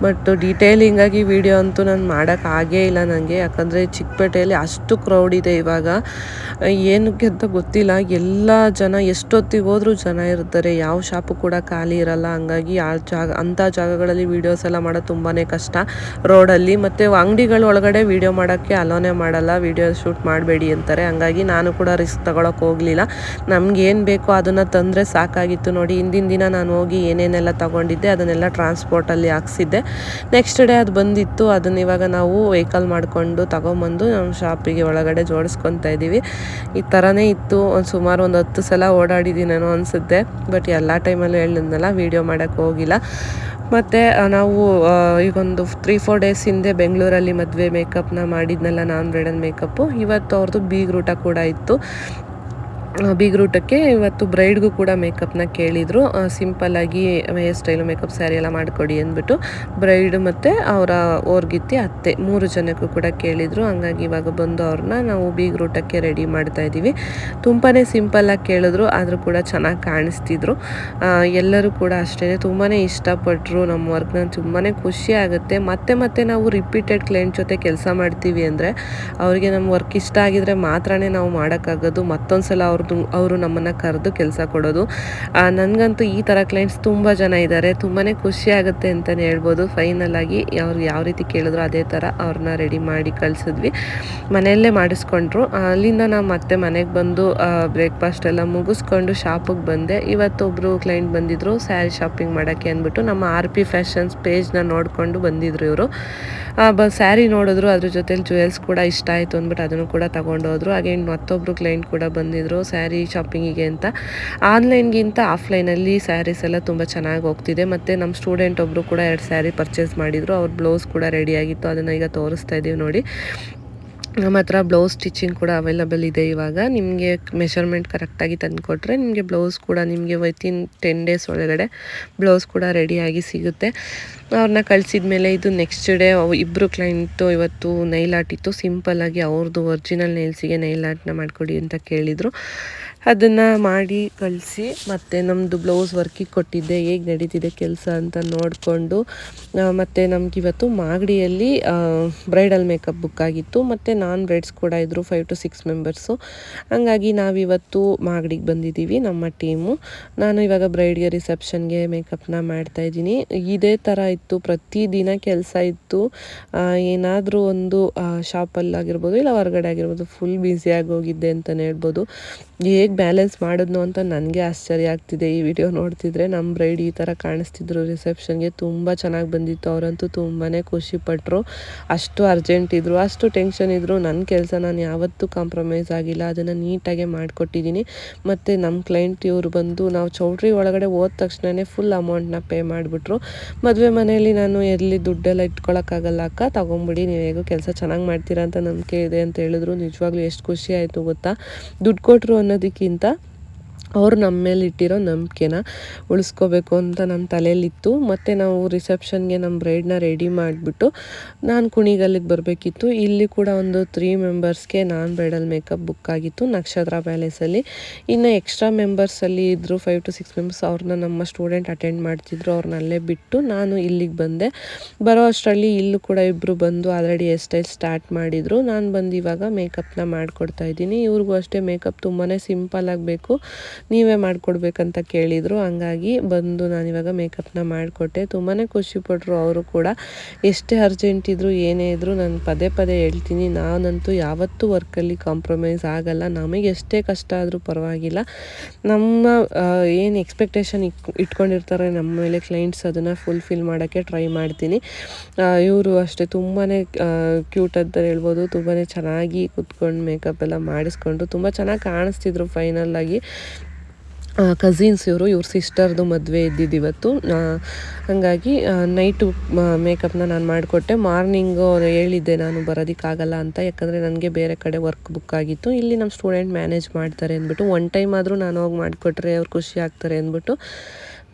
ಬಟ್ ಡೀಟೇಲಿಂಗಾಗಿ ವಿಡಿಯೋ ಅಂತೂ ನಾನು ಮಾಡೋಕ್ಕಾಗೇ ಇಲ್ಲ ನನಗೆ, ಯಾಕಂದರೆ ಚಿಕ್ಕಪೇಟೆಯಲ್ಲಿ ಅಷ್ಟು ಕ್ರೌಡ್ ಇದೆ ಇವಾಗ. ಏನಕ್ಕೆ ಅಂತ ಗೊತ್ತಿಲ್ಲ, ಎಲ್ಲ ಜನ ಎಷ್ಟೊತ್ತಿಗೆ ಹೋದ್ರೂ ಜನ ಇರ್ತಾರೆ, ಯಾವ ಶಾಪು ಕೂಡ ಖಾಲಿ ಇರಲ್ಲ. ಹಂಗಾಗಿ ಅಂಥ ಜಾಗಗಳಲ್ಲಿ ವೀಡಿಯೋಸ್ ಎಲ್ಲ ಮಾಡೋದು ತುಂಬಾ ಕಷ್ಟ ರೋಡಲ್ಲಿ. ಮತ್ತು ಅಂಗಡಿಗಳ ಒಳಗಡೆ ವೀಡಿಯೋ ಮಾಡೋಕ್ಕೆ ಅಲೋನೇ ಮಾಡಲ್ಲ, ವೀಡಿಯೋ ಶೂಟ್ ಮಾಡಬೇಡಿ ಅಂತಾರೆ. ಹಂಗಾಗಿ ನಾನು ಕೂಡ ರಿಸ್ಕ್ ತೊಗೊಳಕ್ಕೆ ಹೋಗಲಿಲ್ಲ. ನಮಗೇನು ಬೇಕೋ ಅದನ್ನು ತಂದರೆ ಸಾಕಾಗಿತ್ತು. ನೋಡಿ, ಹಿಂದಿನ ದಿನ ನಾನು ಹೋಗಿ ಏನೇನೆಲ್ಲ ತೊಗೊಂಡಿದ್ದೆ ಅದನ್ನೆಲ್ಲ ಟ್ರಾನ್ಸ್ಪೋರ್ಟಲ್ಲಿ ಹಾಕ್ಸಿದ್ದೆ. ನೆಕ್ಸ್ಟ್ ಡೇ ಅದು ಬಂದಿತ್ತು. ಅದನ್ನ ಇವಾಗ ನಾವು ವೆಹಿಕಲ್ ಮಾಡಿಕೊಂಡು ತಗೊಂಬಂದು ನಮ್ಮ ಶಾಪಿಗೆ ಒಳಗಡೆ ಜೋಡಿಸ್ಕೊತಾ ಇದ್ದೀವಿ. ಈ ಥರನೇ ಇತ್ತು. ಸುಮಾರು ಒಂದು 10 ಸಲ ಓಡಾಡಿದ್ದೀನೇನೋ ಅನಿಸುತ್ತೆ. ಬಟ್ ಎಲ್ಲ ಟೈಮಲ್ಲೂ ಹೇಳಿದ್ನಲ್ಲ, ವೀಡಿಯೋ ಮಾಡೋಕ್ಕೆ ಹೋಗಿಲ್ಲ. ಮತ್ತು ನಾವು ಈಗೊಂದು 3-4 ಡೇಸ್ ಹಿಂದೆ ಬೆಂಗಳೂರಲ್ಲಿ ಮದುವೆ ಮೇಕಪ್ನ ಮಾಡಿದ್ನಲ್ಲ, ನಾನ್ ಬ್ರೈಡಲ್ ಮೇಕಪ್ಪು. ಇವತ್ತು ಅವ್ರದ್ದು ಬೀಗ್ರೂಟ ಕೂಡ ಇತ್ತು. ಬೀಗ್ರೂಟಕ್ಕೆ ಇವತ್ತು ಬ್ರೈಡ್ಗೂ ಕೂಡ ಮೇಕಪ್ನ ಕೇಳಿದರು. ಸಿಂಪಲ್ಲಾಗಿ ಹೇರ್ ಸ್ಟೈಲು, ಮೇಕಪ್, ಸ್ಯಾರಿ ಎಲ್ಲ ಮಾಡಿಕೊಡಿ ಅಂದ್ಬಿಟ್ಟು ಬ್ರೈಡ್ ಮತ್ತು ಅವರ ಓರ್ಗಿತ್ತಿ ಅತ್ತೆ 3 ಜನಕ್ಕೂ ಕೂಡ ಕೇಳಿದರು. ಹಂಗಾಗಿ ಇವಾಗ ಬಂದು ಅವ್ರನ್ನ ನಾವು ಬೀಗ್ರೂಟಕ್ಕೆ ರೆಡಿ ಮಾಡ್ತಾಯಿದ್ದೀವಿ. ತುಂಬಾ ಸಿಂಪಲ್ಲಾಗಿ ಕೇಳಿದ್ರು, ಆದರೂ ಕೂಡ ಚೆನ್ನಾಗಿ ಕಾಣಿಸ್ತಿದ್ರು. ಎಲ್ಲರೂ ಕೂಡ ಅಷ್ಟೇ ತುಂಬಾ ಇಷ್ಟಪಟ್ಟರು ನಮ್ಮ ವರ್ಕ್ನ. ತುಂಬಾ ಖುಷಿ ಆಗುತ್ತೆ. ಮತ್ತೆ ನಾವು ರಿಪೀಟೆಡ್ ಕ್ಲೈಂಟ್ ಜೊತೆ ಕೆಲಸ ಮಾಡ್ತೀವಿ ಅಂದರೆ ಅವರಿಗೆ ನಮ್ಮ ವರ್ಕ್ ಇಷ್ಟ ಆಗಿದ್ರೆ ಮಾತ್ರನೇ ನಾವು ಮಾಡೋಕ್ಕಾಗೋದು. ಮತ್ತೊಂದು ಸಲ ಅವರು ನಮ್ಮನ್ನು ಕರೆದು ಕೆಲಸ ಕೊಡೋದು. ನನಗಂತೂ ಈ ಥರ ಕ್ಲೈಂಟ್ಸ್ ತುಂಬ ಜನ ಇದ್ದಾರೆ. ತುಂಬಾ ಖುಷಿ ಆಗುತ್ತೆ ಅಂತಲೇ ಹೇಳ್ಬೋದು. ಫೈನಲಾಗಿ ಅವ್ರು ಯಾವ ರೀತಿ ಕೇಳಿದ್ರು ಅದೇ ಥರ ಅವ್ರನ್ನ ರೆಡಿ ಮಾಡಿ ಕಳಿಸಿದ್ವಿ. ಮನೆಯಲ್ಲೇ ಮಾಡಿಸ್ಕೊಂಡ್ರು. ಅಲ್ಲಿಂದ ನಾವು ಮತ್ತೆ ಮನೆಗೆ ಬಂದು ಬ್ರೇಕ್ಫಾಸ್ಟ್ ಎಲ್ಲ ಮುಗಿಸ್ಕೊಂಡು ಶಾಪಿಗೆ ಬಂದೆ. ಇವತ್ತೊಬ್ಬರು ಕ್ಲೈಂಟ್ ಬಂದಿದ್ದರು ಸ್ಯಾರಿ ಶಾಪಿಂಗ್ ಮಾಡೋಕ್ಕೆ ಅಂದ್ಬಿಟ್ಟು. ನಮ್ಮ RP ಫ್ಯಾಷನ್ಸ್ ಪೇಜ್ನ ನೋಡಿಕೊಂಡು ಬಂದಿದ್ರು ಇವರು. ಸ್ಯಾರಿ ನೋಡಿದ್ರು, ಅದ್ರ ಜೊತೆಲಿ ಜುವೆಲ್ಸ್ ಕೂಡ ಇಷ್ಟ ಆಯಿತು ಅಂದ್ಬಿಟ್ಟು ಅದನ್ನು ಕೂಡ ತೊಗೊಂಡೋದ್ರು. ಹಾಗೆ ಮತ್ತೊಬ್ಬರು ಕ್ಲೈಂಟ್ ಕೂಡ ಬಂದಿದ್ದರು ಸ್ಯಾರಿ ಶಾಪಿಂಗಿಗೆ ಅಂತ. ಆನ್ಲೈನ್ಗಿಂತ ಆಫ್ಲೈನಲ್ಲಿ ಸ್ಯಾರೀಸ್ ಎಲ್ಲ ತುಂಬ ಚೆನ್ನಾಗಿ ಹೋಗ್ತಿದೆ. ಮತ್ತು ನಮ್ಮ ಸ್ಟೂಡೆಂಟ್ ಒಬ್ಬರು ಕೂಡ 2 ಸ್ಯಾರಿ ಪರ್ಚೇಸ್ ಮಾಡಿದರು. ಅವ್ರ ಬ್ಲೌಸ್ ಕೂಡ ರೆಡಿಯಾಗಿತ್ತು, ಅದನ್ನು ಈಗ ತೋರಿಸ್ತಾ ಇದ್ದೀವಿ ನೋಡಿ. ನಮ್ಮ ಹತ್ರ ಬ್ಲೌಸ್ ಸ್ಟಿಚಿಂಗ್ ಕೂಡ ಅವೈಲಬಲ್ ಇದೆ. ಇವಾಗ ನಿಮಗೆ ಮೆಷರ್ಮೆಂಟ್ ಕರೆಕ್ಟಾಗಿ ತಂದುಕೊಟ್ರೆ ನಿಮಗೆ ಬ್ಲೌಸ್ ಕೂಡ ನಿಮಗೆ ವಿತಿನ್ 10 ಡೇಸ್ ಒಳಗಡೆ ಬ್ಲೌಸ್ ಕೂಡ ರೆಡಿಯಾಗಿ ಸಿಗುತ್ತೆ. ಅವ್ರನ್ನ ಕಳಿಸಿದ ಮೇಲೆ ಇದು ನೆಕ್ಸ್ಟ್ ಡೇ ಇಬ್ಬರು ಕ್ಲೈಂಟು ಇವತ್ತು ನೈಲ್ ಆರ್ಟ್ ಇತ್ತು. ಸಿಂಪಲ್ಲಾಗಿ ಅವ್ರದ್ದು ಒರಿಜಿನಲ್ ನೈಲ್ಸಿಗೆ ನೈಲ್ ಆರ್ಟ್ನ ಮಾಡಿಕೊಡಿ ಅಂತ ಕೇಳಿದರು. ಅದನ್ನು ಮಾಡಿ ಕಳಿಸಿ ಮತ್ತು ನಮ್ಮದು ಬ್ಲೌಸ್ ವರ್ಕಿಗೆ ಕೊಟ್ಟಿದ್ದೆ ಹೇಗೆ ನಡೀತಿದೆ ಕೆಲಸ ಅಂತ ನೋಡಿಕೊಂಡು ಮತ್ತು ನಮಗಿವತ್ತು ಮಾಗಡಿಯಲ್ಲಿ ಬ್ರೈಡಲ್ ಮೇಕಪ್ ಬುಕ್ ಆಗಿತ್ತು ಮತ್ತು ನಾನ್ ಬ್ರೈಡ್ಸ್ ಕೂಡ ಇದ್ದರು 5 to 6 ಮೆಂಬರ್ಸು. ಹಂಗಾಗಿ ನಾವಿವತ್ತು ಮಾಗಡಿಗೆ ಬಂದಿದ್ದೀವಿ ನಮ್ಮ ಟೀಮು. ನಾನು ಇವಾಗ ಬ್ರೈಡ್ಗೆ ರಿಸೆಪ್ಷನ್ಗೆ ಮೇಕಪ್ನ ಮಾಡ್ತಾಯಿದ್ದೀನಿ. ಇದೇ ಥರ ಇತ್ತು, ಪ್ರತಿದಿನ ಕೆಲಸ ಇತ್ತು. ಏನಾದರೂ ಒಂದು ಶಾಪಲ್ಲಾಗಿರ್ಬೋದು ಇಲ್ಲ ಹೊರಗಡೆ ಆಗಿರ್ಬೋದು ಫುಲ್ ಬ್ಯುಸಿಯಾಗಿ ಹೋಗಿದ್ದೆ ಅಂತಲೇ ಹೇಳ್ಬೋದು. ಹೇಗೆ ಬ್ಯಾಲೆನ್ಸ್ ಮಾಡಿದ್ನು ಅಂತ ನನಗೆ ಆಶ್ಚರ್ಯ ಆಗ್ತಿದೆ ಈ ವಿಡಿಯೋ ನೋಡ್ತಿದ್ರೆ. ನಮ್ಮ ಬ್ರೈಡ್ ಈ ಥರ ಕಾಣಿಸ್ತಿದ್ರು ರಿಸೆಪ್ಷನ್ಗೆ, ತುಂಬ ಚೆನ್ನಾಗಿ ಬಂದಿತ್ತು. ಅವರಂತೂ ತುಂಬಾ ಖುಷಿಪಟ್ಟರು. ಅಷ್ಟು ಅರ್ಜೆಂಟ್ ಇದ್ದರು, ಅಷ್ಟು ಟೆನ್ಷನ್ ಇದ್ದರು. ನನ್ನ ಕೆಲಸ ನಾನು ಯಾವತ್ತೂ ಕಾಂಪ್ರಮೈಸ್ ಆಗಿಲ್ಲ, ಅದನ್ನು ನೀಟಾಗೆ ಮಾಡಿಕೊಟ್ಟಿದ್ದೀನಿ. ಮತ್ತು ನಮ್ಮ ಕ್ಲೈಂಟ್ ಇವರು ಬಂದು ನಾವು ಚೌಟ್ರಿ ಒಳಗಡೆ ಹೋದ ತಕ್ಷಣವೇ ಫುಲ್ ಅಮೌಂಟ್ನ ಪೇ ಮಾಡಿಬಿಟ್ರು. ಮದುವೆ ಮನೆಯಲ್ಲಿ ನಾನು ಎಲ್ಲಿ ದುಡ್ಡೆಲ್ಲ ಇಟ್ಕೊಳ್ಳೋಕ್ಕಾಗಲ್ಲ ಅಕ್ಕ, ತೊಗೊಂಬಿಡಿ, ನೀವು ಹೇಗೋ ಕೆಲಸ ಚೆನ್ನಾಗಿ ಮಾಡ್ತೀರಾ ಅಂತ ನಂಬಿಕೆ ಇದೆ ಅಂತ ಹೇಳಿದ್ರು. ನಿಜವಾಗ್ಲೂ ಎಷ್ಟು ಖುಷಿ ಆಯಿತು ಗೊತ್ತಾ. ದುಡ್ಡು ಕೊಟ್ಟರು ಅನ್ನೋದಕ್ಕಿಂತ ಅವರು ನಮ್ಮ ಮೇಲೆ ಇಟ್ಟಿರೋ ನಂಬಿಕೆನ ಉಳಿಸ್ಕೋಬೇಕು ಅಂತ ನನ್ನ ತಲೆಯಲ್ಲಿತ್ತು. ಮತ್ತು ನಾವು ರಿಸೆಪ್ಷನ್ಗೆ ನಮ್ಮ ಬ್ರೈಡ್ನ ರೆಡಿ ಮಾಡಿಬಿಟ್ಟು ನಾನು ಕುಣಿಗಲ್ಲಿಗೆ ಬರಬೇಕಿತ್ತು. ಇಲ್ಲಿ ಕೂಡ ಒಂದು 3 ಮೆಂಬರ್ಸ್ಗೆ ನಾನ್ ಬ್ರೈಡಲ್ ಮೇಕಪ್ ಬುಕ್ ಆಗಿತ್ತು ನಕ್ಷತ್ರ ಪ್ಯಾಲೇಸಲ್ಲಿ. ಇನ್ನು ಎಕ್ಸ್ಟ್ರಾ ಮೆಂಬರ್ಸಲ್ಲಿ ಇದ್ದರು 5 to 6 ಮೆಂಬರ್ಸ್. ಅವ್ರನ್ನ ನಮ್ಮ ಸ್ಟೂಡೆಂಟ್ ಅಟೆಂಡ್ ಮಾಡ್ತಿದ್ರು, ಅವ್ರನ್ನ ಅಲ್ಲೇ ಬಿಟ್ಟು ನಾನು ಇಲ್ಲಿಗೆ ಬಂದೆ. ಬರೋ ಅಷ್ಟರಲ್ಲಿ ಇಲ್ಲೂ ಕೂಡ ಇಬ್ಬರು ಬಂದು ಆಲ್ರೆಡಿ ಹೇರ್ ಸ್ಟೈಲ್ ಸ್ಟಾರ್ಟ್ ಮಾಡಿದರು. ನಾನು ಬಂದು ಇವಾಗ ಮೇಕಪ್ನ ಮಾಡಿಕೊಡ್ತಾಯಿದ್ದೀನಿ. ಇವ್ರಿಗೂ ಅಷ್ಟೇ ಮೇಕಪ್ ತುಂಬಾ ಸಿಂಪಲ್ ಆಗಬೇಕು, ನೀವೇ ಮಾಡಿಕೊಡ್ಬೇಕಂತ ಕೇಳಿದರು. ಹಂಗಾಗಿ ಬಂದು ನಾನಿವಾಗ ಮೇಕಪ್ನ ಮಾಡಿಕೊಟ್ಟೆ. ತುಂಬಾ ಖುಷಿಪಟ್ಟರು ಅವರು ಕೂಡ. ಎಷ್ಟೇ ಅರ್ಜೆಂಟ್ ಇದ್ದರೂ ಏನೇ ಇದ್ದರೂ ನಾನು ಪದೇ ಪದೇ ಹೇಳ್ತೀನಿ, ನಾನಂತೂ ಯಾವತ್ತೂ ವರ್ಕಲ್ಲಿ ಕಾಂಪ್ರಮೈಸ್ ಆಗಲ್ಲ. ನಮಗೆ ಎಷ್ಟೇ ಕಷ್ಟ ಆದರೂ ಪರವಾಗಿಲ್ಲ, ನಮ್ಮ ಏನು ಎಕ್ಸ್ಪೆಕ್ಟೇಷನ್ ಇಟ್ಕೊಂಡಿರ್ತಾರೆ ನಮ್ಮ ಮೇಲೆ ಕ್ಲೈಂಟ್ಸ್, ಅದನ್ನು ಫುಲ್ಫಿಲ್ ಮಾಡೋಕ್ಕೆ ಟ್ರೈ ಮಾಡ್ತೀನಿ. ಇವರು ಅಷ್ಟೇ ತುಂಬಾ ಕ್ಯೂಟ್ ಅಂತ ಹೇಳ್ಬೋದು. ತುಂಬಾ ಚೆನ್ನಾಗಿ ಕೂತ್ಕೊಂಡು ಮೇಕಪ್ ಎಲ್ಲ ಮಾಡಿಸ್ಕೊಂಡ್ರು. ತುಂಬ ಚೆನ್ನಾಗಿ ಕಾಣಿಸ್ತಿದ್ರು ಫೈನಲ್ಲಾಗಿ. ಕಝಿನ್ಸ್ ಇವ್ರ ಸಿಸ್ಟರ್ದು ಮದುವೆ ಇದ್ದಿದ್ದು ಇವತ್ತು. ಹಾಗಾಗಿ ನೈಟು ಮೇಕಪ್ನ ನಾನು ಮಾಡಿಕೊಟ್ಟೆ. ಮಾರ್ನಿಂಗು ಹೇಳಿದ್ದೆ ನಾನು ಬರೋದಕ್ಕಾಗಲ್ಲ ಅಂತ, ಯಾಕಂದರೆ ನನಗೆ ಬೇರೆ ಕಡೆ ವರ್ಕ್ ಬುಕ್ ಆಗಿತ್ತು. ಇಲ್ಲಿ ನಮ್ಮ ಸ್ಟೂಡೆಂಟ್ ಮ್ಯಾನೇಜ್ ಮಾಡ್ತಾರೆ ಅಂದ್ಬಿಟ್ಟು, ಒನ್ ಟೈಮ್ ಆದರೂ ನಾನು ಹೋಗಿ ಮಾಡಿಕೊಟ್ರೆ ಅವ್ರು ಖುಷಿ ಆಗ್ತಾರೆ ಅಂದ್ಬಿಟ್ಟು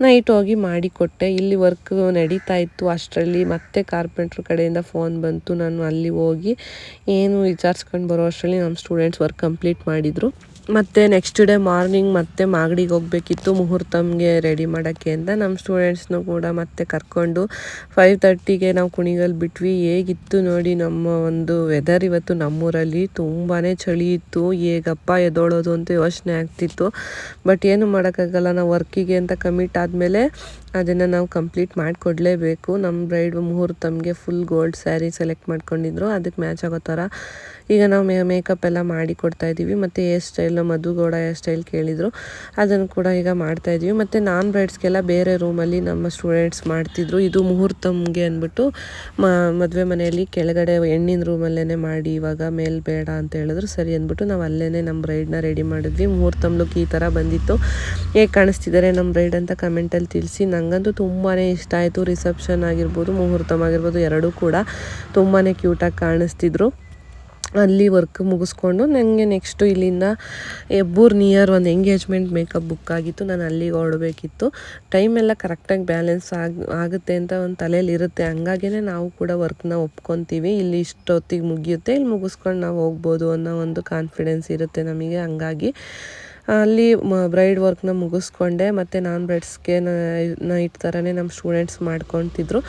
ನೈಟ್ ಹೋಗಿ ಮಾಡಿಕೊಟ್ಟೆ. ಇಲ್ಲಿ ವರ್ಕ್ ನಡೀತಾ ಇತ್ತು. ಅಷ್ಟರಲ್ಲಿ ಮತ್ತೆ ಕಾರ್ಪೆಂಟ್ರ್ ಕಡೆಯಿಂದ ಫೋನ್ ಬಂತು. ನಾನು ಅಲ್ಲಿ ಹೋಗಿ ಏನು ವಿಚಾರಿಸ್ಕೊಂಡು ಬರೋ ಅಷ್ಟರಲ್ಲಿ ನಮ್ಮ ಸ್ಟೂಡೆಂಟ್ಸ್ ವರ್ಕ್ ಕಂಪ್ಲೀಟ್ ಮಾಡಿದರು. ಮತ್ತು ನೆಕ್ಸ್ಟ್ ಡೇ ಮಾರ್ನಿಂಗ್ ಮತ್ತೆ ಮಾಗಡಿಗೆ ಹೋಗಬೇಕಿತ್ತು ಮುಹೂರ್ತಮ್ಗೆ ರೆಡಿ ಮಾಡೋಕ್ಕೆ ಅಂತ. ನಮ್ಮ ಸ್ಟೂಡೆಂಟ್ಸ್ನೂ ಕೂಡ ಮತ್ತೆ ಕರ್ಕೊಂಡು 5:30ಗೆ ನಾವು ಕುಣಿಗಲ್ ಬಿಟ್ವಿ. ಹೇಗಿತ್ತು ನೋಡಿ ನಮ್ಮ ಒಂದು ವೆದರ್ ಇವತ್ತು ನಮ್ಮೂರಲ್ಲಿ. ತುಂಬಾ ಚಳಿ ಇತ್ತು, ಹೇಗಪ್ಪ ಎದ್ದೋಳೋದು ಅಂತ ಯೋಚನೆ ಆಗ್ತಿತ್ತು. ಬಟ್ ಏನು ಮಾಡೋಕ್ಕಾಗಲ್ಲ, ನಾವು ವರ್ಕಿಗೆ ಅಂತ ಕಮಿಟ್ ಆದಮೇಲೆ ಅದನ್ನು ನಾವು ಕಂಪ್ಲೀಟ್ ಮಾಡಿಕೊಡ್ಲೇಬೇಕು. ನಮ್ಮ ಬ್ರೈಡ್ ಮುಹೂರ್ತಮ್ಗೆ ಫುಲ್ ಗೋಲ್ಡ್ ಸ್ಯಾರಿ ಸೆಲೆಕ್ಟ್ ಮಾಡ್ಕೊಂಡಿದ್ರು, ಅದಕ್ಕೆ ಮ್ಯಾಚ್ ಆಗೋ ಥರ ಈಗ ನಾವು ಮೇಕಪ್ ಎಲ್ಲ ಮಾಡಿ ಕೊಡ್ತಾಯಿದ್ದೀವಿ. ಮತ್ತು hair style Madhu Gowda hair style ಕೇಳಿದರು, ಅದನ್ನು ಕೂಡ ಈಗ ಮಾಡ್ತಾಯಿದ್ದೀವಿ. ಮತ್ತು ನಾನ್ ಬ್ರೈಡ್ಸ್ಗೆಲ್ಲ ಬೇರೆ ರೂಮಲ್ಲಿ ನಮ್ಮ ಸ್ಟೂಡೆಂಟ್ಸ್ ಮಾಡ್ತಿದ್ರು. ಇದು ಮುಹೂರ್ತಮ್ಗೆ ಅಂದ್ಬಿಟ್ಟು ಮದುವೆ ಮನೆಯಲ್ಲಿ ಕೆಳಗಡೆ ಹೆಣ್ಣಿನ ರೂಮಲ್ಲೇ ಮಾಡಿ, ಇವಾಗ ಮೇಲ್ ಬೇಡ ಅಂತ ಹೇಳಿದ್ರು. ಸರಿ ಅಂದ್ಬಿಟ್ಟು ನಾವು ಅಲ್ಲೇ ನಮ್ಮ ಬ್ರೈಡ್ನ ರೆಡಿ ಮಾಡಿದ್ವಿ. ಮುಹೂರ್ತಮ್ ಲುಕ್ ಈ ಥರ ಬಂದಿತ್ತು. ಹೇಗೆ ಕಾಣಿಸ್ತಿದ್ದಾರೆ ನಮ್ಮ ಬ್ರೈಡ್ ಅಂತ ಕಮೆಂಟಲ್ಲಿ ತಿಳಿಸಿ. ನನಗಂತೂ ತುಂಬಾ ಇಷ್ಟ ಆಯಿತು. ರಿಸೆಪ್ಷನ್ ಆಗಿರ್ಬೋದು ಮುಹೂರ್ತಮ್ ಆಗಿರ್ಬೋದು ಎರಡೂ ಕೂಡ ತುಂಬಾ ಕ್ಯೂಟಾಗಿ ಕಾಣಿಸ್ತಿದ್ರು. ಅಲ್ಲಿ ವರ್ಕ್ ಮುಗಿಸ್ಕೊಂಡು ನನಗೆ ನೆಕ್ಸ್ಟು ಇಲ್ಲಿಂದ ಹೆಬ್ಬೂರು ನಿಯರ್ ಒಂದು ಎಂಗೇಜ್ಮೆಂಟ್ ಮೇಕಪ್ ಬುಕ್ ಆಗಿತ್ತು. ನಾನು ಅಲ್ಲಿಗೆ ಹೊರಡಬೇಕಿತ್ತು. ಟೈಮೆಲ್ಲ ಕರೆಕ್ಟಾಗಿ ಬ್ಯಾಲೆನ್ಸ್ ಆಗುತ್ತೆ ಅಂತ ಒಂದು ತಲೆಯಲ್ಲಿ ಇರುತ್ತೆ. ಹಂಗಾಗಿಯೇ ನಾವು ಕೂಡ ವರ್ಕ್ನ ಒಪ್ಕೊತೀವಿ. ಇಲ್ಲಿ ಇಷ್ಟೊತ್ತಿಗೆ ಮುಗಿಯುತ್ತೆ, ಇಲ್ಲಿ ಮುಗಿಸ್ಕೊಂಡು ನಾವು ಹೋಗ್ಬೋದು ಅನ್ನೋ ಒಂದು ಕಾನ್ಫಿಡೆನ್ಸ್ ಇರುತ್ತೆ ನಮಗೆ. ಹಂಗಾಗಿ ಅಲ್ಲಿ ಬ್ರೈಡ್ ವರ್ಕ್ನ ಮುಗಿಸ್ಕೊಂಡೆ. ಮತ್ತು ನಾನ್ ಬ್ರೈಡ್ಸ್ಗೆ ನೈಟ್ ಥರನೇ ನಮ್ಮ ಸ್ಟೂಡೆಂಟ್ಸ್ ಮಾಡ್ಕೊತಿದ್ರು.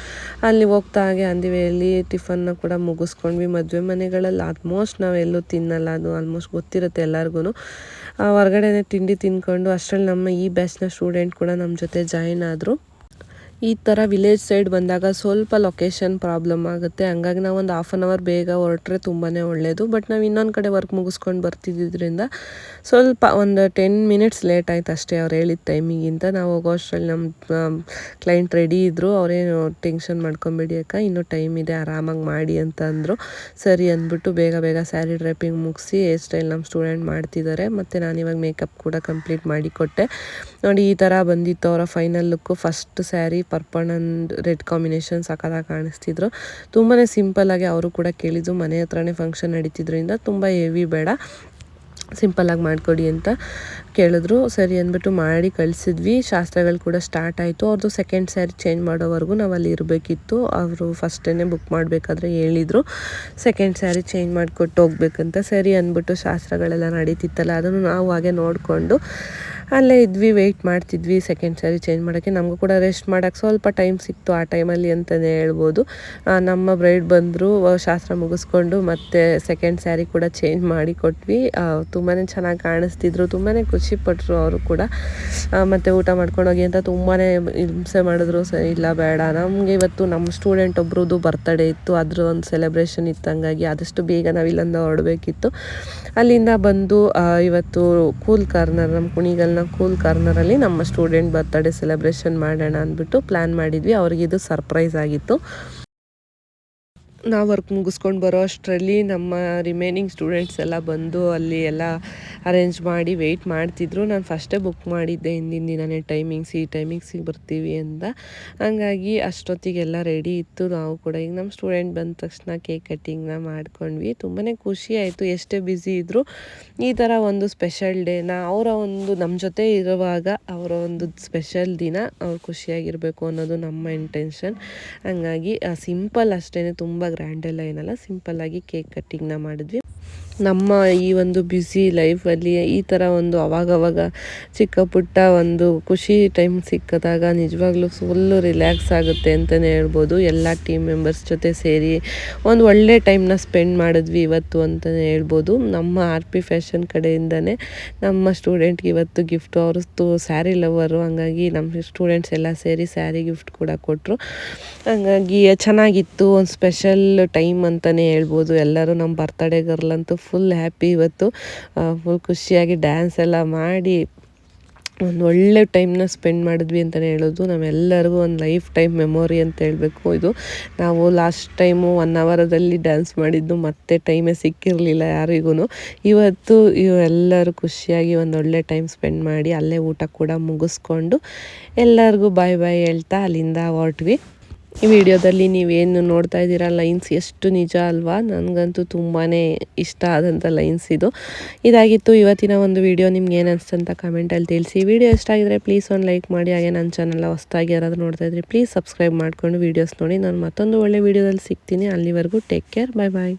ಅಲ್ಲಿ ಹೋಗ್ತಾ ಹಾಗೆ ಅಂದಿವೆಯಲ್ಲಿ ಟಿಫನ್ನ ಕೂಡ ಮುಗಿಸ್ಕೊಂಡ್ವಿ. ಮದುವೆ ಮನೆಗಳಲ್ಲಿ ಆಲ್ಮೋಸ್ಟ್ ನಾವೆಲ್ಲೂ ತಿನ್ನಲ್ಲ, ಅದು ಆಲ್ಮೋಸ್ಟ್ ಗೊತ್ತಿರುತ್ತೆ ಎಲ್ಲರಿಗೂ. ಹೊರಗಡೆನೇ ತಿಂಡಿ ತಿಂದ್ಕೊಂಡು ಅಷ್ಟರಲ್ಲಿ ನಮ್ಮ ಈ ಬ್ಯಾಚ್ನ ಸ್ಟೂಡೆಂಟ್ ಕೂಡ ನಮ್ಮ ಜೊತೆ ಜಾಯಿನ್ ಆದರು. ಈ ಥರ ವಿಲೇಜ್ ಸೈಡ್ ಬಂದಾಗ ಸ್ವಲ್ಪ ಲೊಕೇಶನ್ ಪ್ರಾಬ್ಲಮ್ ಆಗುತ್ತೆ. ಹಂಗಾಗಿ ನಾವು ಒಂದು 1/2 hour ಬೇಗ ಹೊರಟ್ರೆ ತುಂಬಾ ಒಳ್ಳೆಯದು. ಬಟ್ ನಾವು ಇನ್ನೊಂದು ಕಡೆ ವರ್ಕ್ ಮುಗಿಸ್ಕೊಂಡು ಬರ್ತಿದ್ದರಿಂದ ಸ್ವಲ್ಪ ಒಂದು 10 minutes ಲೇಟ್ ಆಯ್ತು ಅಷ್ಟೇ ಅವ್ರು ಹೇಳಿದ ಟೈಮಿಗಿಂತ. ನಾವು ಹೋಗೋ ಅಷ್ಟರಲ್ಲಿ ನಮ್ಮ ಕ್ಲೈಂಟ್ ರೆಡಿ ಇದ್ದರು. ಅವರೇನು ಟೆನ್ಷನ್ ಮಾಡ್ಕೊಬೇಡಿ ಅಕ್ಕ, ಇನ್ನೂ ಟೈಮ್ ಇದೆ, ಆರಾಮಾಗಿ ಮಾಡಿ ಅಂತ ಅಂದರು. ಸರಿ ಅಂದ್ಬಿಟ್ಟು ಬೇಗ ಬೇಗ ಸ್ಯಾರಿ ಡ್ರೈಪಿಂಗ್ ಮುಗಿಸಿ ಹೇರ್ ಸ್ಟೈಲ್ ನಮ್ಮ ಸ್ಟೂಡೆಂಟ್ ಮಾಡ್ತಿದ್ದಾರೆ. ಮತ್ತು ನಾನಿವಾಗ ಮೇಕಪ್ ಕೂಡ ಕಂಪ್ಲೀಟ್ ಮಾಡಿ ಕೊಟ್ಟೆ. ನೋಡಿ ಈ ಥರ ಬಂದಿತ್ತು ಅವರ final look. First sari purple and red combination ಸಖತ್ತಾಗಿ ಕಾಣಿಸ್ತಿದ್ರು. ತುಂಬಾ ಸಿಂಪಲ್ಲಾಗಿ ಅವರು ಕೂಡ ಕೇಳಿದ್ದು, ಮನೆ ಹತ್ರನೇ ಫಂಕ್ಷನ್ ನಡೀತಿದ್ರಿಂದ ತುಂಬ ಹೆವಿ ಬೇಡ, ಸಿಂಪಲ್ಲಾಗಿ ಮಾಡಿಕೊಡಿ ಅಂತ ಕೇಳಿದ್ರು. ಸರಿ ಅಂದ್ಬಿಟ್ಟು ಮಾಡಿ ಕಳಿಸಿದ್ವಿ. ಶಾಸ್ತ್ರಗಳು ಕೂಡ ಸ್ಟಾರ್ಟ್ ಆಯಿತು. ಅವ್ರದ್ದು ಸೆಕೆಂಡ್ ಸ್ಯಾರಿ ಚೇಂಜ್ ಮಾಡೋವರೆಗೂ ನಾವು ಅಲ್ಲಿ ಇರಬೇಕಿತ್ತು. ಅವರು ಫಸ್ಟೇ ಬುಕ್ ಮಾಡಬೇಕಾದ್ರೆ ಹೇಳಿದರು ಸೆಕೆಂಡ್ ಸ್ಯಾರಿ ಚೇಂಜ್ ಮಾಡಿಕೊಟ್ಟು ಹೋಗ್ಬೇಕಂತ. ಸರಿ ಅಂದ್ಬಿಟ್ಟು ಶಾಸ್ತ್ರಗಳೆಲ್ಲ ನಡೀತಿತ್ತಲ್ಲ, ಅದನ್ನು ನಾವು ಹಾಗೆ ನೋಡಿಕೊಂಡು ಅಲ್ಲೇ ಇದ್ವಿ, ವೆಯ್ಟ್ ಮಾಡ್ತಿದ್ವಿ ಸೆಕೆಂಡ್ ಸ್ಯಾರಿ ಚೇಂಜ್ ಮಾಡೋಕ್ಕೆ. ನಮಗೂ ಕೂಡ ರೆಸ್ಟ್ ಮಾಡೋಕ್ಕೆ ಸ್ವಲ್ಪ ಟೈಮ್ ಸಿಕ್ತು ಆ ಟೈಮಲ್ಲಿ ಅಂತಲೇ ಹೇಳ್ಬೋದು. ನಮ್ಮ ಬ್ರೈಡ್ ಬಂದರು, ಶಾಸ್ತ್ರ ಮುಗಿಸ್ಕೊಂಡು ಮತ್ತೆ ಸೆಕೆಂಡ್ ಸ್ಯಾರಿ ಕೂಡ ಚೇಂಜ್ ಮಾಡಿ ಕೊಟ್ವಿ. ತುಂಬಾ ಚೆನ್ನಾಗಿ ಕಾಣಿಸ್ತಿದ್ರು, ತುಂಬಾ ಖುಷಿಪಟ್ಟರು ಅವರು ಕೂಡ. ಮತ್ತು ಊಟ ಮಾಡ್ಕೊಂಡೋಗಿ ಅಂತ ತುಂಬಾ ಹಿಂಸೆ ಮಾಡಿದ್ರು. ಸರಿ ಇಲ್ಲ ಬೇಡ, ನಮಗೆ ಇವತ್ತು ನಮ್ಮ ಸ್ಟೂಡೆಂಟ್ ಒಬ್ರದ್ದು ಬರ್ತಡೇ ಇತ್ತು, ಅದ್ರ ಒಂದು ಸೆಲೆಬ್ರೇಷನ್ ಇತ್ತು. ಹಂಗಾಗಿ ಆದಷ್ಟು ಬೇಗ ನಾವು ಇಲ್ಲಿಂದ ಹೊರಡಬೇಕಿತ್ತು. ಅಲ್ಲಿಂದ ಬಂದು ಇವತ್ತು ಕೂಲ್ ಕಾರ್ನರ್, ನಮ್ಮ ಕುಣಿಗಲ್ನ ಕೂಲ್ ಕಾರ್ನರಲ್ಲಿ ನಮ್ಮ ಸ್ಟೂಡೆಂಟ್ ಬರ್ತಡೇ ಸೆಲೆಬ್ರೇಷನ್ ಮಾಡೋಣ ಅಂದ್ಬಿಟ್ಟು ಪ್ಲ್ಯಾನ್ ಮಾಡಿದ್ವಿ. ಅವ್ರಿಗಿದು ಸರ್ಪ್ರೈಸ್ ಆಗಿತ್ತು. ನಾವು ವರ್ಕ್ ಮುಗಿಸ್ಕೊಂಡು ಬರೋ ಅಷ್ಟರಲ್ಲಿ ನಮ್ಮ ರಿಮೈನಿಂಗ್ ಸ್ಟೂಡೆಂಟ್ಸ್ ಎಲ್ಲ ಬಂದು ಅಲ್ಲಿ ಎಲ್ಲ ಅರೇಂಜ್ ಮಾಡಿ ವೆಯ್ಟ್ ಮಾಡ್ತಿದ್ರು. ನಾನು ಫಸ್ಟೇ ಬುಕ್ ಮಾಡಿದ್ದೆ ಹಿಂದಿನ ದಿನವೇ ಈ ಟೈಮಿಂಗ್ಸಿಗೆ ಬರ್ತೀವಿ ಅಂತ. ಹಂಗಾಗಿ ಅಷ್ಟೊತ್ತಿಗೆಲ್ಲ ರೆಡಿ ಇತ್ತು. ನಾವು ಕೂಡ ಈಗ ನಮ್ಮ ಸ್ಟೂಡೆಂಟ್ ಬಂದ ತಕ್ಷಣ ಕೇಕ್ ಕಟ್ಟಿಂಗ್ನ ಮಾಡ್ಕೊಂಡ್ವಿ. ತುಂಬಾ ಖುಷಿ ಆಯಿತು. ಎಷ್ಟೇ ಬ್ಯುಸಿ ಇದ್ದರೂ ಈ ಥರ ಒಂದು ಸ್ಪೆಷಲ್ ಡೇನ ನಮ್ಮ ಜೊತೆ ಇರುವಾಗ ಅವರ ಒಂದು ಸ್ಪೆಷಲ್ ದಿನ ಅವ್ರು ಖುಷಿಯಾಗಿರಬೇಕು ಅನ್ನೋದು ನಮ್ಮ ಇಂಟೆನ್ಷನ್. ಹಂಗಾಗಿ ಸಿಂಪಲ್ ಅಷ್ಟೇ, ತುಂಬ ಗ್ರ್ಯಾಂಡೆಲ್ಲ ಏನಲ್ಲ, ಸಿಂಪಲ್ಲಾಗಿ ಕೇಕ್ ಕಟ್ಟಿಂಗ್ನ ಮಾಡಿದ್ವಿ. ನಮ್ಮ ಈ ಒಂದು ಬ್ಯುಸಿ ಲೈಫಲ್ಲಿ ಈ ಥರ ಒಂದು ಅವಾಗವಾಗ ಚಿಕ್ಕ ಪುಟ್ಟ ಒಂದು ಖುಷಿ ಟೈಮ್ ಸಿಕ್ಕಿದಾಗ ನಿಜವಾಗ್ಲೂ ಫುಲ್ಲು ರಿಲ್ಯಾಕ್ಸ್ ಆಗುತ್ತೆ ಅಂತಲೇ ಹೇಳ್ಬೋದು. ಎಲ್ಲ ಟೀಮ್ ಮೆಂಬರ್ಸ್ ಜೊತೆ ಸೇರಿ ಒಂದು ಒಳ್ಳೆ ಟೈಮ್ನ ಸ್ಪೆಂಡ್ ಮಾಡಿದ್ವಿ ಇವತ್ತು ಅಂತಲೇ ಹೇಳ್ಬೋದು. ನಮ್ಮ RP ಫ್ಯಾಷನ್ ಕಡೆಯಿಂದನೇ ನಮ್ಮ ಸ್ಟೂಡೆಂಟ್ಗೆ ಇವತ್ತು ಗಿಫ್ಟು, ಅವ್ರದ್ದು ಸ್ಯಾರಿ ಲವರು, ಹಂಗಾಗಿ ನಮ್ಮ ಸ್ಟೂಡೆಂಟ್ಸ್ ಎಲ್ಲ ಸೇರಿ ಸ್ಯಾರಿ ಗಿಫ್ಟ್ ಕೂಡ ಕೊಟ್ಟರು. ಹಂಗಾಗಿ ಚೆನ್ನಾಗಿತ್ತು, ಒಂದು ಸ್ಪೆಷಲ್ ಟೈಮ್ ಅಂತಲೇ ಹೇಳ್ಬೋದು. ಎಲ್ಲರೂ ನಮ್ಮ ಬರ್ತಡೇ ಗರ್ಲ್ ಅಂತೂ ಫುಲ್ ಹ್ಯಾಪಿ ಇವತ್ತು. ಫುಲ್ ಖುಷಿಯಾಗಿ ಡ್ಯಾನ್ಸ್ ಎಲ್ಲ ಮಾಡಿ ಒಂದು ಒಳ್ಳೆ ಟೈಮ್ನ ಸ್ಪೆಂಡ್ ಮಾಡಿದ್ವಿ ಅಂತಲೇ ಹೇಳೋದು. ನಮ್ಮೆಲ್ಲರಿಗೂ ಒಂದು ಲೈಫ್ ಟೈಮ್ ಮೆಮೊರಿ ಅಂತ ಹೇಳಬೇಕು ಇದು. ನಾವು ಲಾಸ್ಟ್ ಟೈಮು 1 ಅವರದಲ್ಲಿ ಡ್ಯಾನ್ಸ್ ಮಾಡಿದ್ದು, ಮತ್ತೆ ಟೈಮೇ ಸಿಕ್ಕಿರಲಿಲ್ಲ ಯಾರಿಗೂ. ಇವತ್ತು ಎಲ್ಲರೂ ಖುಷಿಯಾಗಿ ಒಂದು ಒಳ್ಳೆ ಟೈಮ್ ಸ್ಪೆಂಡ್ ಮಾಡಿ ಅಲ್ಲೇ ಊಟ ಕೂಡ ಮುಗಿಸ್ಕೊಂಡು ಎಲ್ಲರಿಗೂ ಬಾಯ್ ಬಾಯ್ ಹೇಳ್ತಾ ಅಲ್ಲಿಂದ ಹೊರಟ್ವಿ. ಈ ವಿಡಿಯೋದಲ್ಲಿ ನೀವೇನು ನೋಡ್ತಾ ಇದ್ದೀರಾ ಲೈನ್ಸ್ ಎಷ್ಟು ನಿಜ ಅಲ್ವಾ, ನನಗಂತೂ ತುಂಬಾ ಇಷ್ಟ ಆದಂಥ ಲೈನ್ಸ್ ಇದಾಗಿತ್ತು ಇವತ್ತಿನ ಒಂದು ವಿಡಿಯೋ. ನಿಮ್ಗೆ ಏನು ಅನಿಸ್ತು ಅಂತ ಕಮೆಂಟಲ್ಲಿ ತಿಳಿಸಿ. ವಿಡಿಯೋ ಇಷ್ಟ ಆಗಿದ್ರೆ ಪ್ಲೀಸ್ ಒಂದು ಲೈಕ್ ಮಾಡಿ. ಹಾಗೆ ನನ್ನ ಚಾನಲ್ ಹೊಸದಾಗಿ ಯಾರಾದರೂ ನೋಡ್ತಾ ಇದ್ರೆ ಪ್ಲೀಸ್ ಸಬ್ಸ್ಕ್ರೈಬ್ ಮಾಡ್ಕೊಂಡು ವೀಡಿಯೋಸ್ ನೋಡಿ. ನಾನು ಮತ್ತೊಂದು ಒಳ್ಳೆ ವೀಡಿಯೋದಲ್ಲಿ ಸಿಗ್ತೀನಿ. ಅಲ್ಲಿವರೆಗೂ ಟೇಕ್ ಕೇರ್, ಬಾಯ್ ಬಾಯ್.